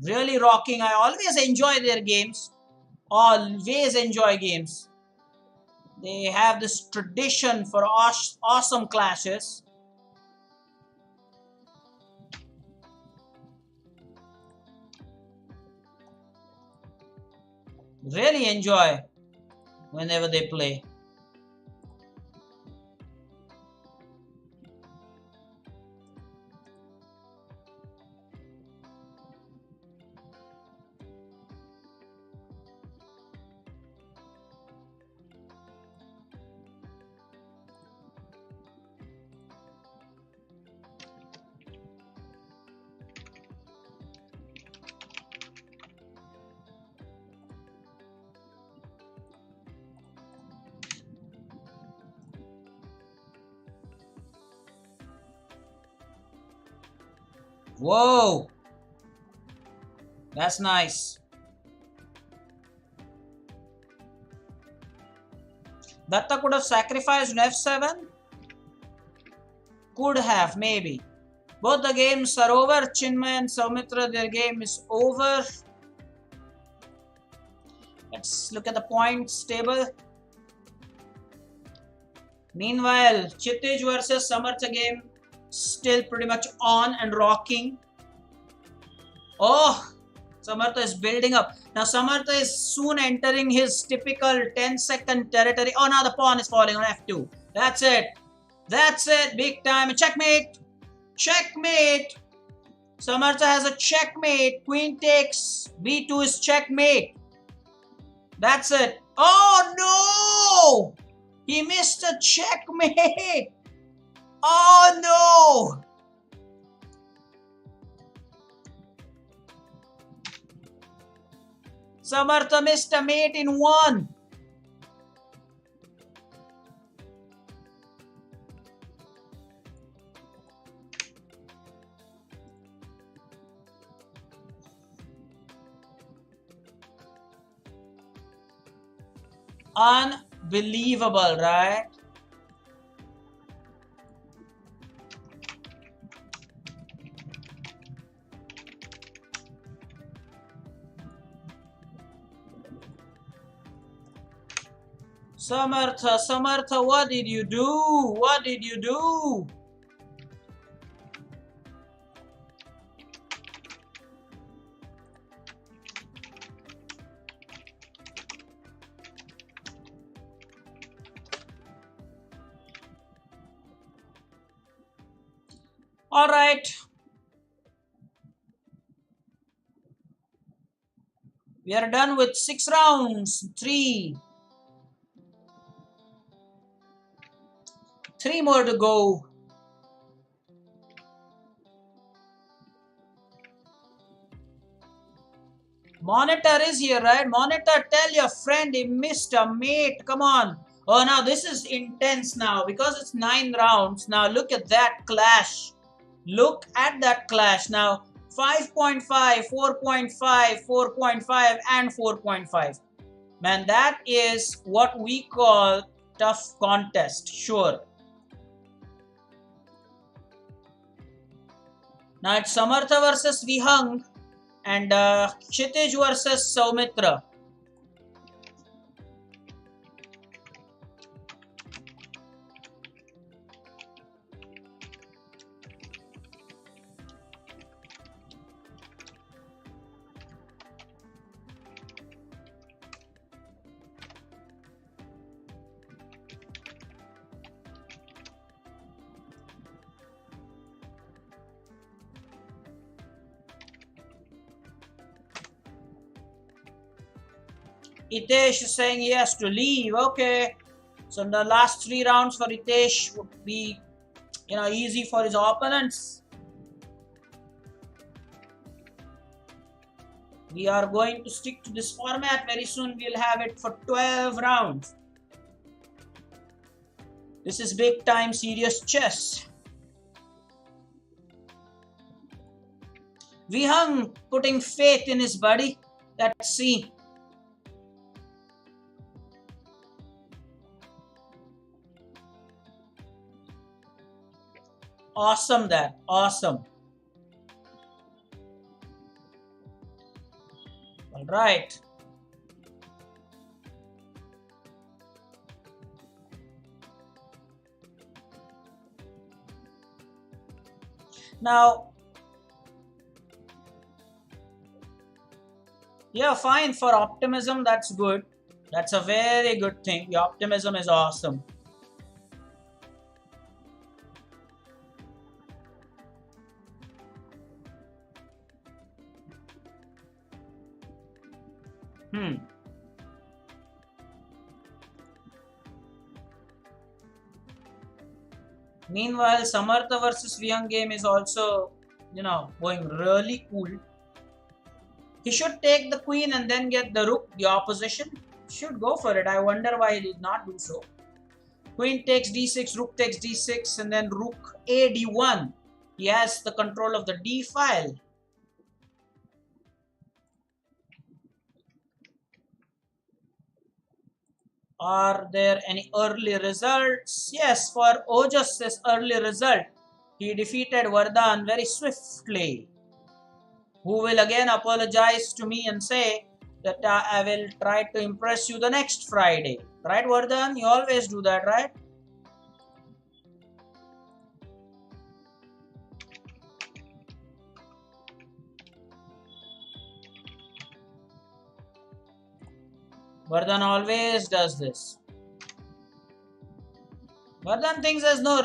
Really rocking. I always enjoy their games. Always enjoy games. They have this tradition for awesome clashes. Really enjoy whenever they play. Whoa! That's nice. Datta could have sacrificed f7. Could have, maybe. Both the games are over. Chinmay and Soumitra, their game is over. Let's look at the points table. Meanwhile, Chitij versus Samartha game still pretty much on and rocking. Oh, Samartha is building up. Now Samartha is soon entering his typical 10-second territory. Oh, now the pawn is falling on f2. That's it. That's it. Big time. Checkmate. Checkmate. Samartha has a checkmate. Queen takes. b2 is checkmate. That's it. Oh no! He missed a checkmate. Oh no! Samartha missed a mate in one. Unbelievable, right? Samartha, Samartha, what did you do? What did you do? All right. We are done with 6 rounds. Three more to go. Monitor is here, right? Monitor, tell your friend he missed a mate. Come on. Oh, now this is intense now because it's 9 rounds. Now look at that clash. Look at that clash. Now 5.5, 4.5, 4.5 and 4.5. Man, that is what we call tough contest. Sure. Now it's Samartha versus Vihang and Kshitij versus Soumitra. Hitesh is saying he has to leave. Okay. So the last 3 rounds for Hitesh would be, easy for his opponents. We are going to stick to this format very soon. We'll have it for 12 rounds. This is big time serious chess. Vihang putting faith in his buddy. Let's see. Awesome there. Awesome. All right. Now, yeah, fine. For optimism, that's good. That's a very good thing. The optimism is awesome. Meanwhile, Samartha versus Vyang game is also, going really cool. He should take the queen and then get the rook. The opposition should go for it. I wonder why he did not do so. Queen takes d6, rook takes d6, and then rook a d1. He has the control of the d file. Are there any early results? Yes, for Ojas's early result, he defeated Vardhan very swiftly, who will again apologize to me and say that I will try to impress you the next Friday. Right, Vardhan? You always do that, right? Vardhan always does this. Vardhan thinks there's no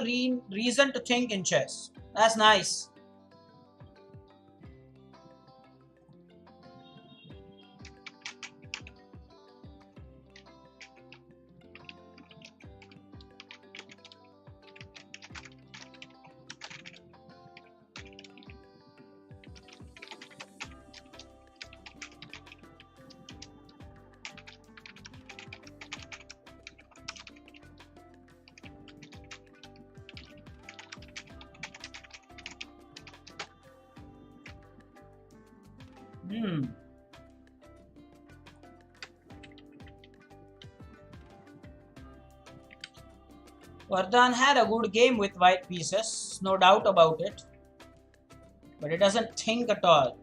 reason to think in chess. That's nice. Vardhan had a good game with white pieces, no doubt about it. But he doesn't think at all.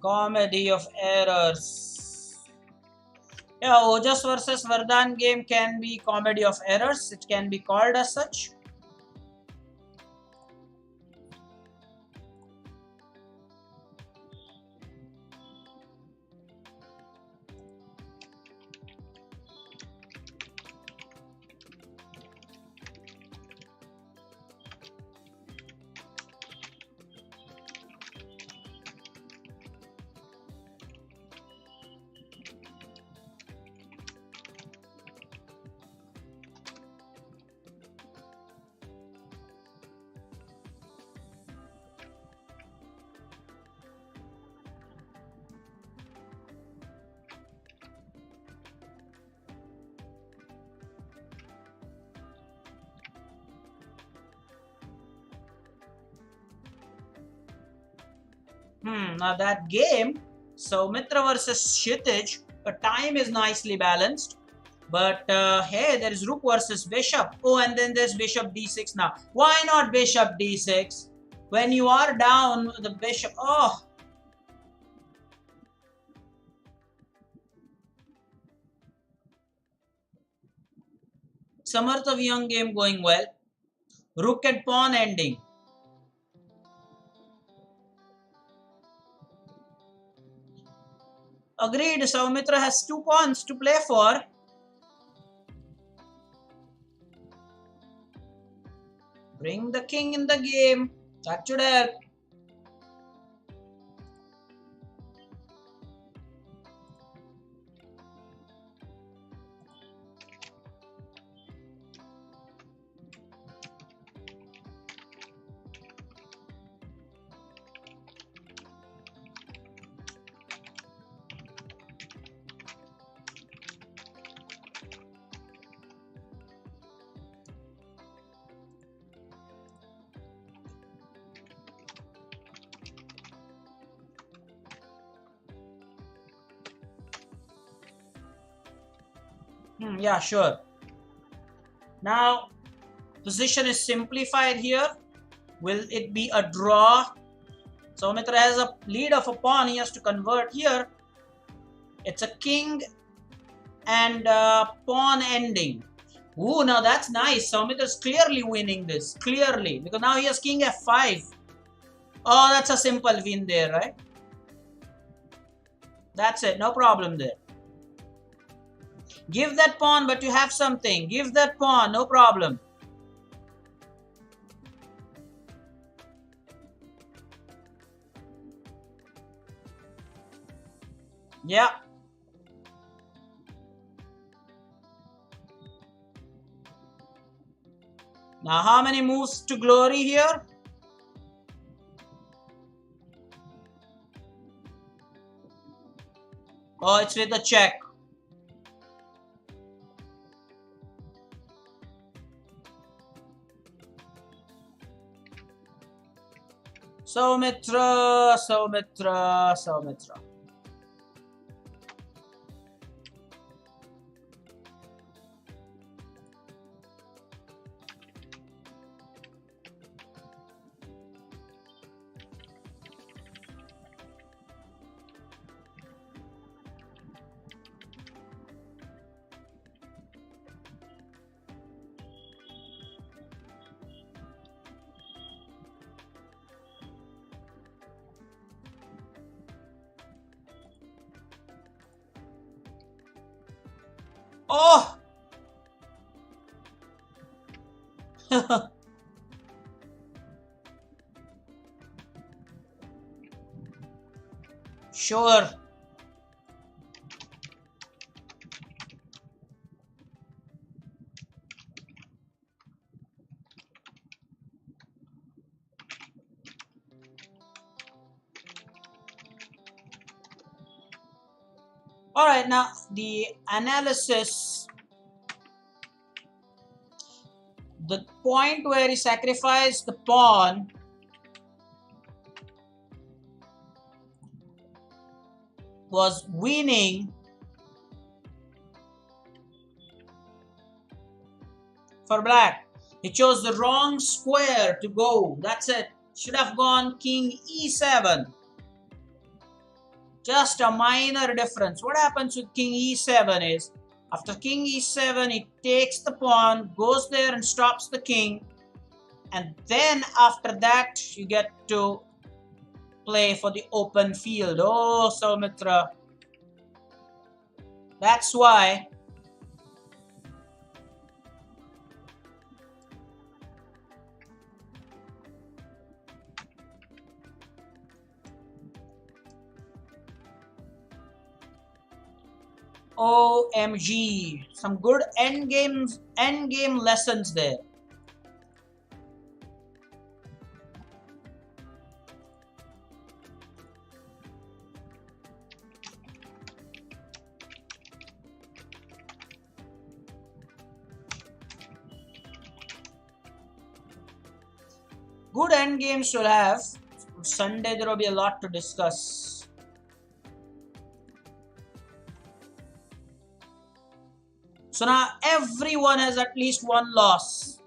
Comedy of errors. Yeah, Ojas versus Vardhan game can be comedy of errors. It can be called as such. Now that game, Soumitra versus Kshitij, the time is nicely balanced. But hey, there is rook versus bishop. Oh, and then there's bishop d6 now. Why not bishop d6? When you are down the bishop, oh. Samartha Vyang game going well. Rook and pawn ending. Agreed, Soumitra has 2 pawns to play for. Bring the king in the game. That should help. Yeah, sure. Now, position is simplified here. Will it be a draw? Soumitra has a lead of a pawn. He has to convert here. It's a king and pawn ending. Ooh, now that's nice. Saumitra's clearly winning this. Clearly. Because now he has king f5. Oh, that's a simple win there, right? That's it. No problem there. Give that pawn, but you have something. Give that pawn. No problem. Yeah. Now, how many moves to glory here? Oh, it's with a check. Soumitra, Soumitra, Soumitra. Oh! Sure. All right, now the analysis. The point where he sacrificed the pawn was winning for black. He chose the wrong square to go. That's it. Should have gone king e7. Just a minor difference. What happens with king e7 is, after king e7, he takes the pawn, goes there and stops the king. And then after that, you get to play for the open field. Oh, Soumitra. That's why OMG. Some good endgame lessons there. Good endgames will have. Sunday there will be a lot to discuss. So now everyone has at least one loss.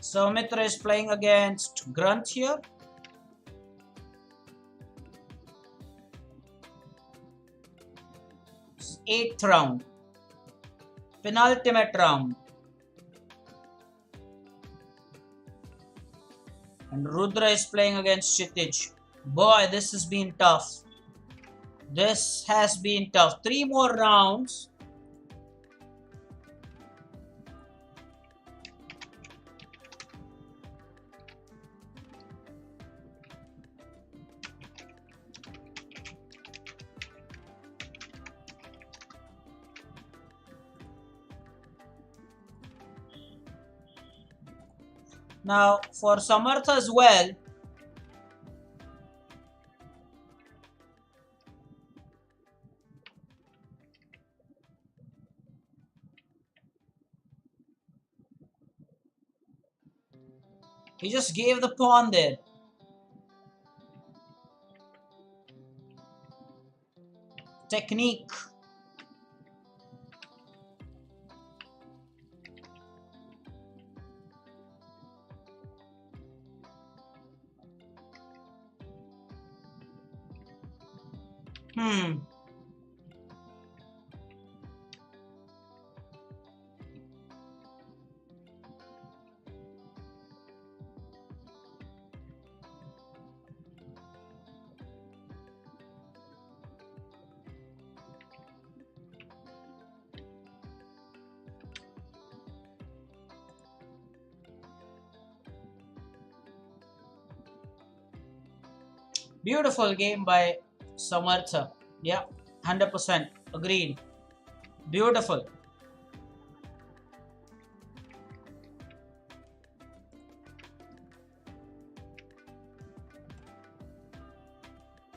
Soumitra is playing against Grunt here. It's 8th round. penultimate round. And Rudra is playing against Kshitij. Boy, this has been tough. This has been tough. 3 more rounds. Now, for Samarth as well, he just gave the pawn there. Technique. Beautiful game by Samartha. Yeah, 100%. Agreed. Beautiful.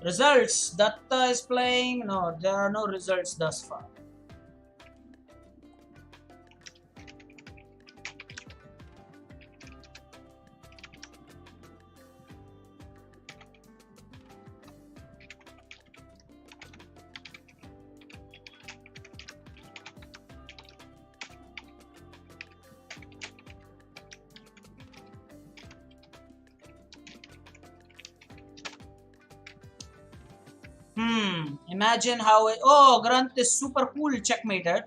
Results. Datta is playing. No, there are no results thus far. Imagine how it, oh, Granth is super cool checkmated.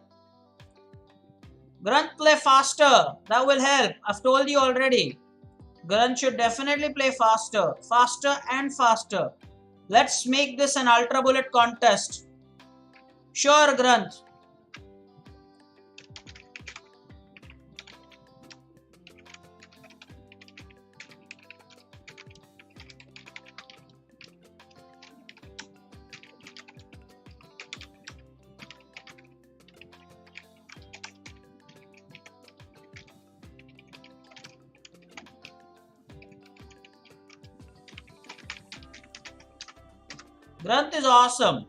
Granth, play faster. That will help. I've told you already. Granth should definitely play faster. Faster and faster. Let's make this an ultra bullet contest. Sure, Granth. Granth is awesome.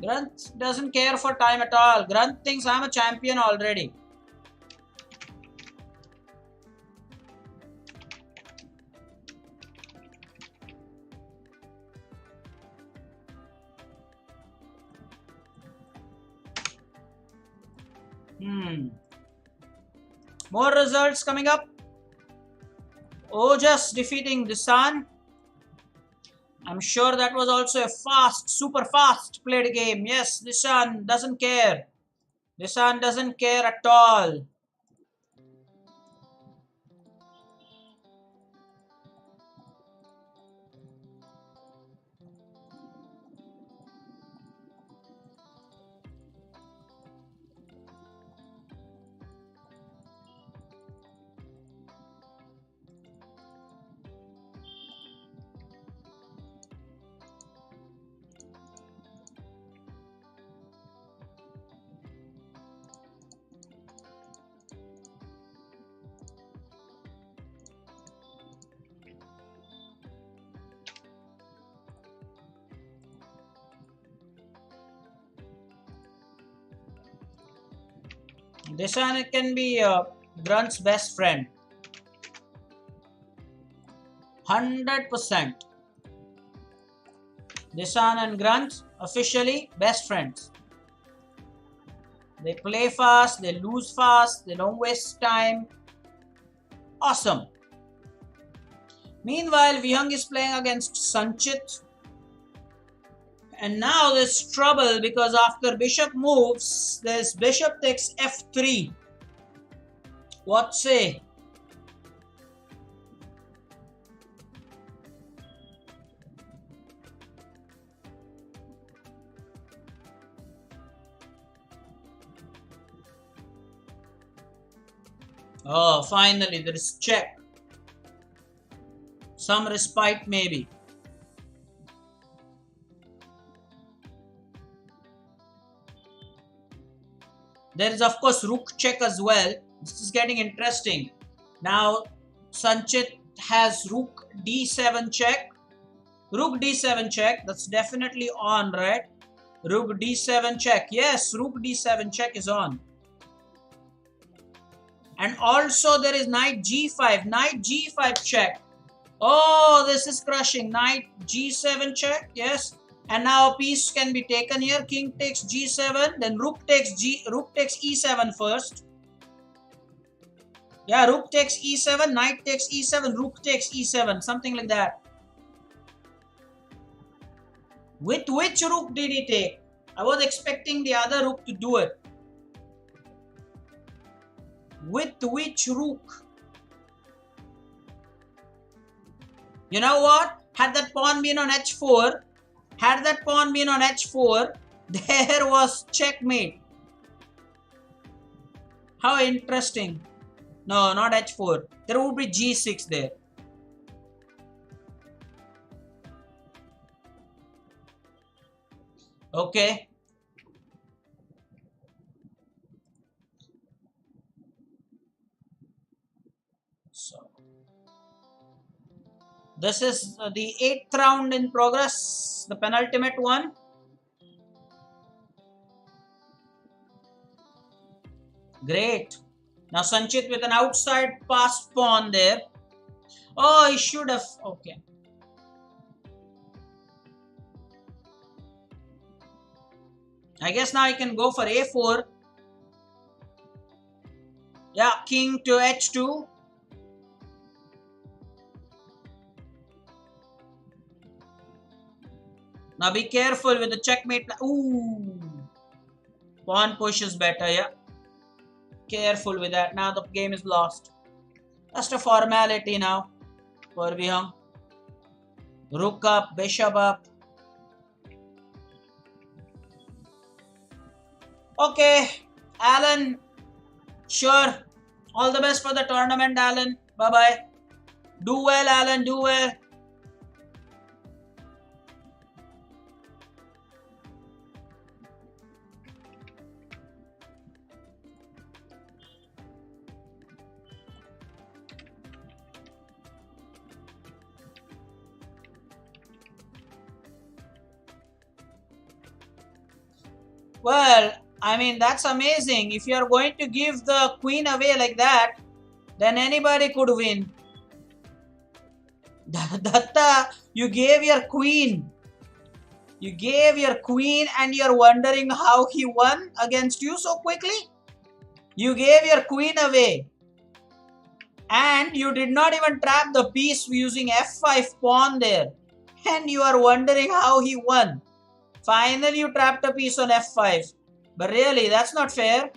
Granth doesn't care for time at all. Granth thinks I'm a champion already. More results coming up. Ojas defeating Disan. I'm sure that was also a fast, super fast played game. Yes, Disan doesn't care. Disan doesn't care at all. Disan can be Grunt's best friend. 100%. Disan and Grunt officially best friends. They play fast, they lose fast, they don't waste time. Awesome. Meanwhile, Vihang is playing against Sanchit. And now there's trouble because after bishop moves, there's bishop takes f3. What say? Oh, finally there is check. Some respite maybe. There is of course rook check as well. This is getting interesting. Now Sanchit has rook d7 check. Rook d7 check. That's definitely on, right? Rook d7 check. Yes, rook d7 check is on. And also there is knight g5. Knight g5 check. Oh, this is crushing. Knight g7 check. Yes. And now a piece can be taken here. King takes g7. Then rook takes e7 first. Yeah, rook takes e7. Knight takes e7. Rook takes e7. Something like that. With which rook did he take? I was expecting the other rook to do it. With which rook? You know what? Had that pawn been on h4, there was checkmate. How interesting. No, not h4. There would be g6 there. Okay. So this is the 8th round in progress, the penultimate one. Great. Now Sanchit with an outside passed pawn there. Oh, he should have. Okay. I guess now he can go for a4. Yeah, king to h2. Now be careful with the checkmate. Ooh. Pawn push is better, yeah. Careful with that. Now the game is lost. Just a formality now for Vihang. Rook up, bishop up. Okay, Alan. Sure. All the best for the tournament, Alan. Bye-bye. Do well, Alan. Do well. Well, I mean, that's amazing. If you are going to give the queen away like that, then anybody could win. Datta, you gave your queen. You gave your queen and you're wondering how he won against you so quickly? You gave your queen away. And you did not even trap the piece using f5 pawn there. And you are wondering how he won. Finally, you trapped a piece on f5. But really, that's not fair.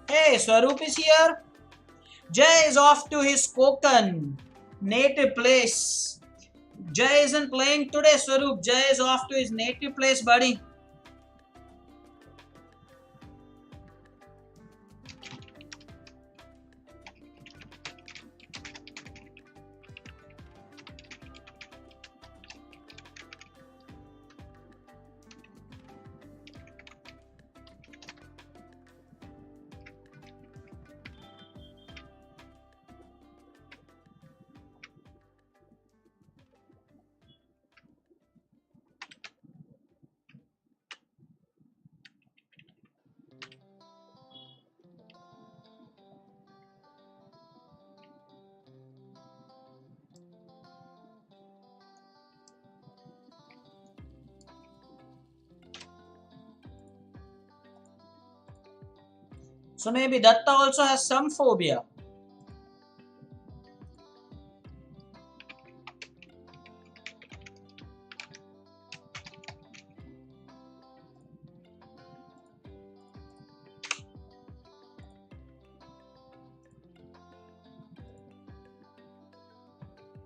Hey, Swaroop is here. Jay is off to his Konkan native place. Jay isn't playing today, Swaroop. Jay is off to his native place, buddy. So maybe Datta also has some phobia.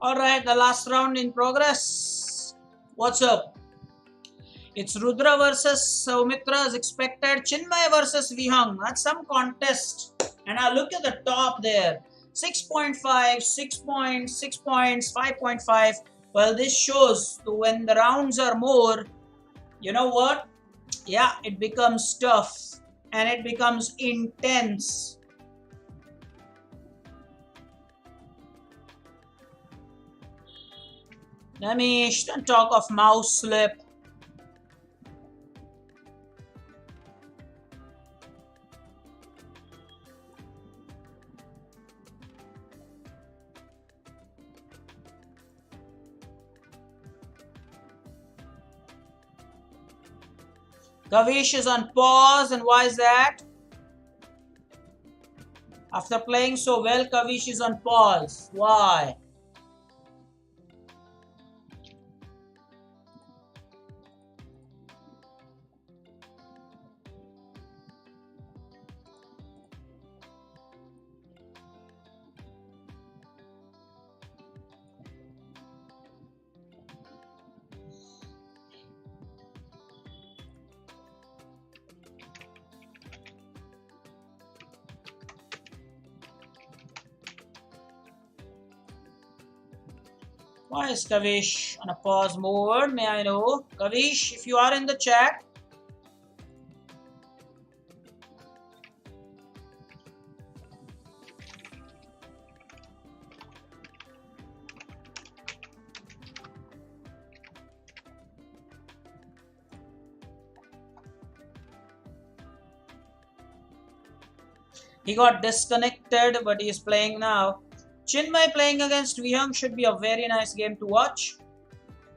Alright, the last round in progress. What's up? It's Rudra versus Saumitra as expected. Chinmay versus Vihang. That's some contest. And now look at the top there. 6.5, 6 points, 6 points, 5.5. Well, this shows when the rounds are more, you know what? Yeah, it becomes tough and it becomes intense. Namish, don't talk of mouse slip. Kavish is on pause, and why is that? After playing so well, Kavish is on pause. Why? Why is Kavish on a pause mode? May I know? Kavish, if you are in the chat. He got disconnected, but he is playing now. Chinmay playing against Vihang should be a very nice game to watch.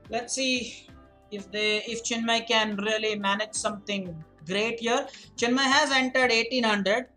Let's see if Chinmay can really manage something great here. Chinmay has entered 1800.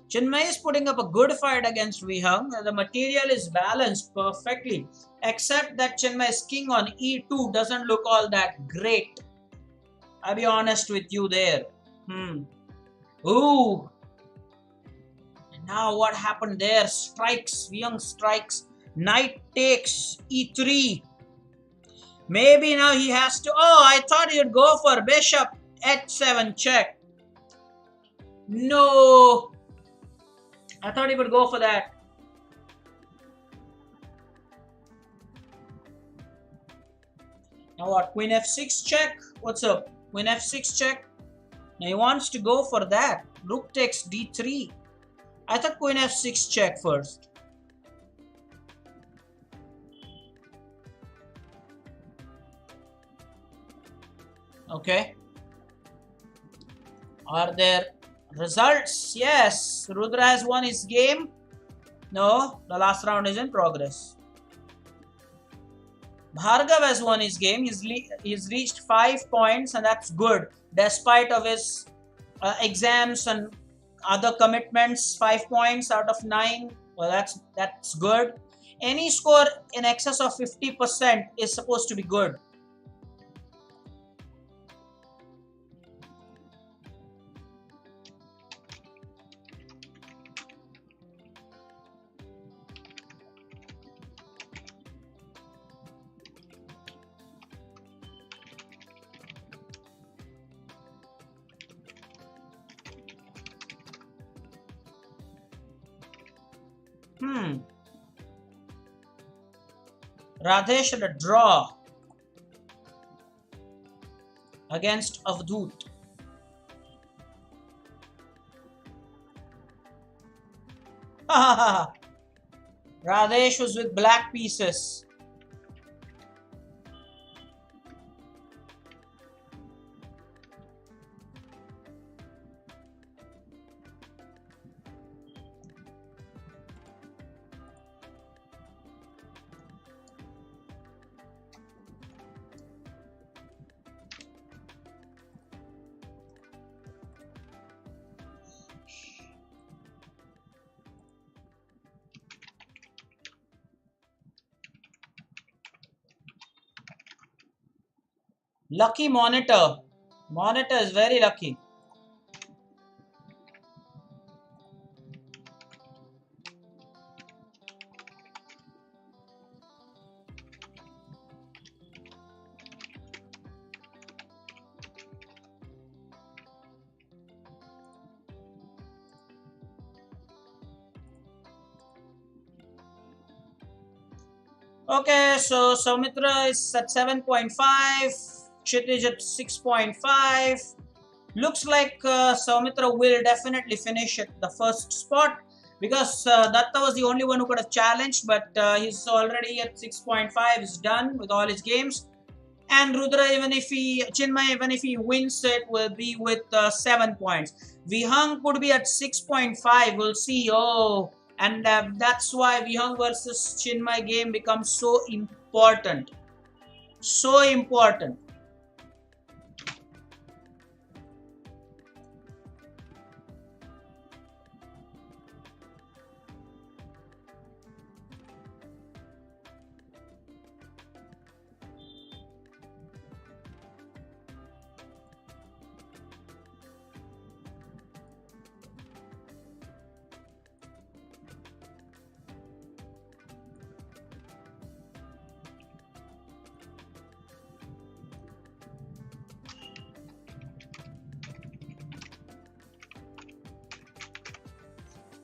Chinmay is putting up a good fight against Vihang. The material is balanced perfectly, except that Chinmay's king on e2 doesn't look all that great. I'll be honest with you there. Ooh. And now what happened there? Strikes. Vihang strikes. Knight takes e3. Maybe now he has to... Oh, I thought he'd go for bishop h7 check. No. I thought he would go for that. Now what? Queen f6 check? What's up? Queen f6 check? Now he wants to go for that. Rook takes d3. I thought queen f6 check first. Okay. Are there results? Yes. Rudra has won his game. No, the last round is in progress. Bhargav has won his game. He's reached 5 points, and that's good. Despite of his exams and other commitments, 5 points out of 9. Well, that's good. Any score in excess of 50% is supposed to be good. Radhesh at a draw. against Avdut. Radesh was with black pieces. Lucky monitor. Monitor is very lucky. Okay, so Soumitra is at 7.5, Kshitij at 6.5. Looks like Soumitra will definitely finish at the first spot because Datta was the only one who could have challenged, but he's already at 6.5, he's done with all his games. And Rudra, Chinmay, even if he wins it, will be with 7 points. Vihang could be at 6.5, we'll see. Oh, and that's why Vihang versus Chinmay game becomes so important. So important.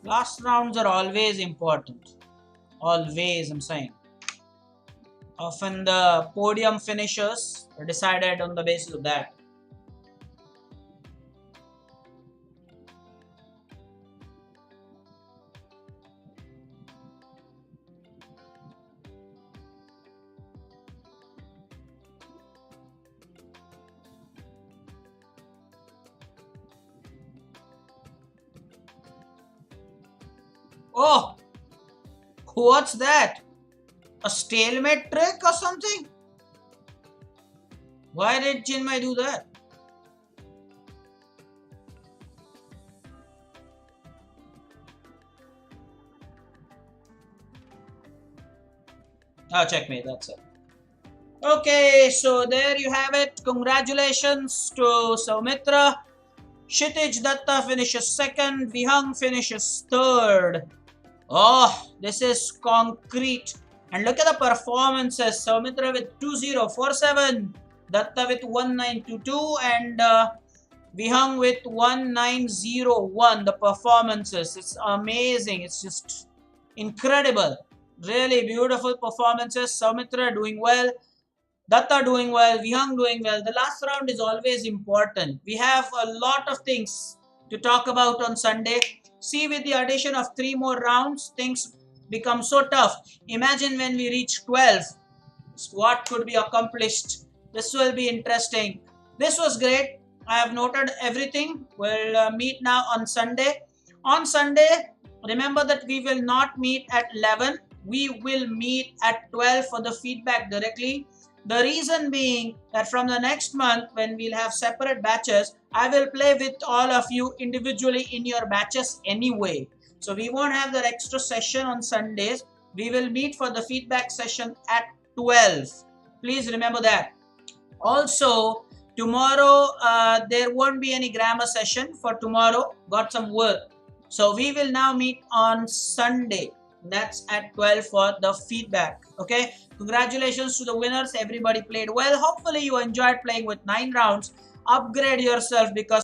Last rounds are always important. Always, I'm saying. Often the podium finishers are decided on the basis of that. Oh, what's that? A stalemate trick or something? Why did Chinmay do that? Oh, checkmate, that's it. Okay, so there you have it. Congratulations to Soumitra. Kshitij Datta finishes second. Vihang finishes third. Oh, this is concrete. And look at the performances. Soumitra with 2047. Datta with 1922. And Vihang with 1901. The performances. It's amazing. It's just incredible. Really beautiful performances. Soumitra doing well. Datta doing well, Vihang doing well. The last round is always important. We have a lot of things to talk about on Sunday. See, with the addition of 3 more rounds, things become so tough. Imagine when we reach 12, what could be accomplished. This will be interesting. This was great. I have noted everything. We'll meet now on Sunday. On Sunday, remember that we will not meet at 11. We will meet at 12 for the feedback directly. The reason being that from the next month, when we'll have separate batches, I will play with all of you individually in your batches anyway. So we won't have that extra session on Sundays. We will meet for the feedback session at 12. Please remember that. Also, tomorrow, there won't be any grammar session for tomorrow. Got some work. So we will now meet on Sunday. That's at 12 for the feedback. Okay. Congratulations to the winners. Everybody played well. Hopefully you enjoyed playing with 9 rounds. Upgrade yourself because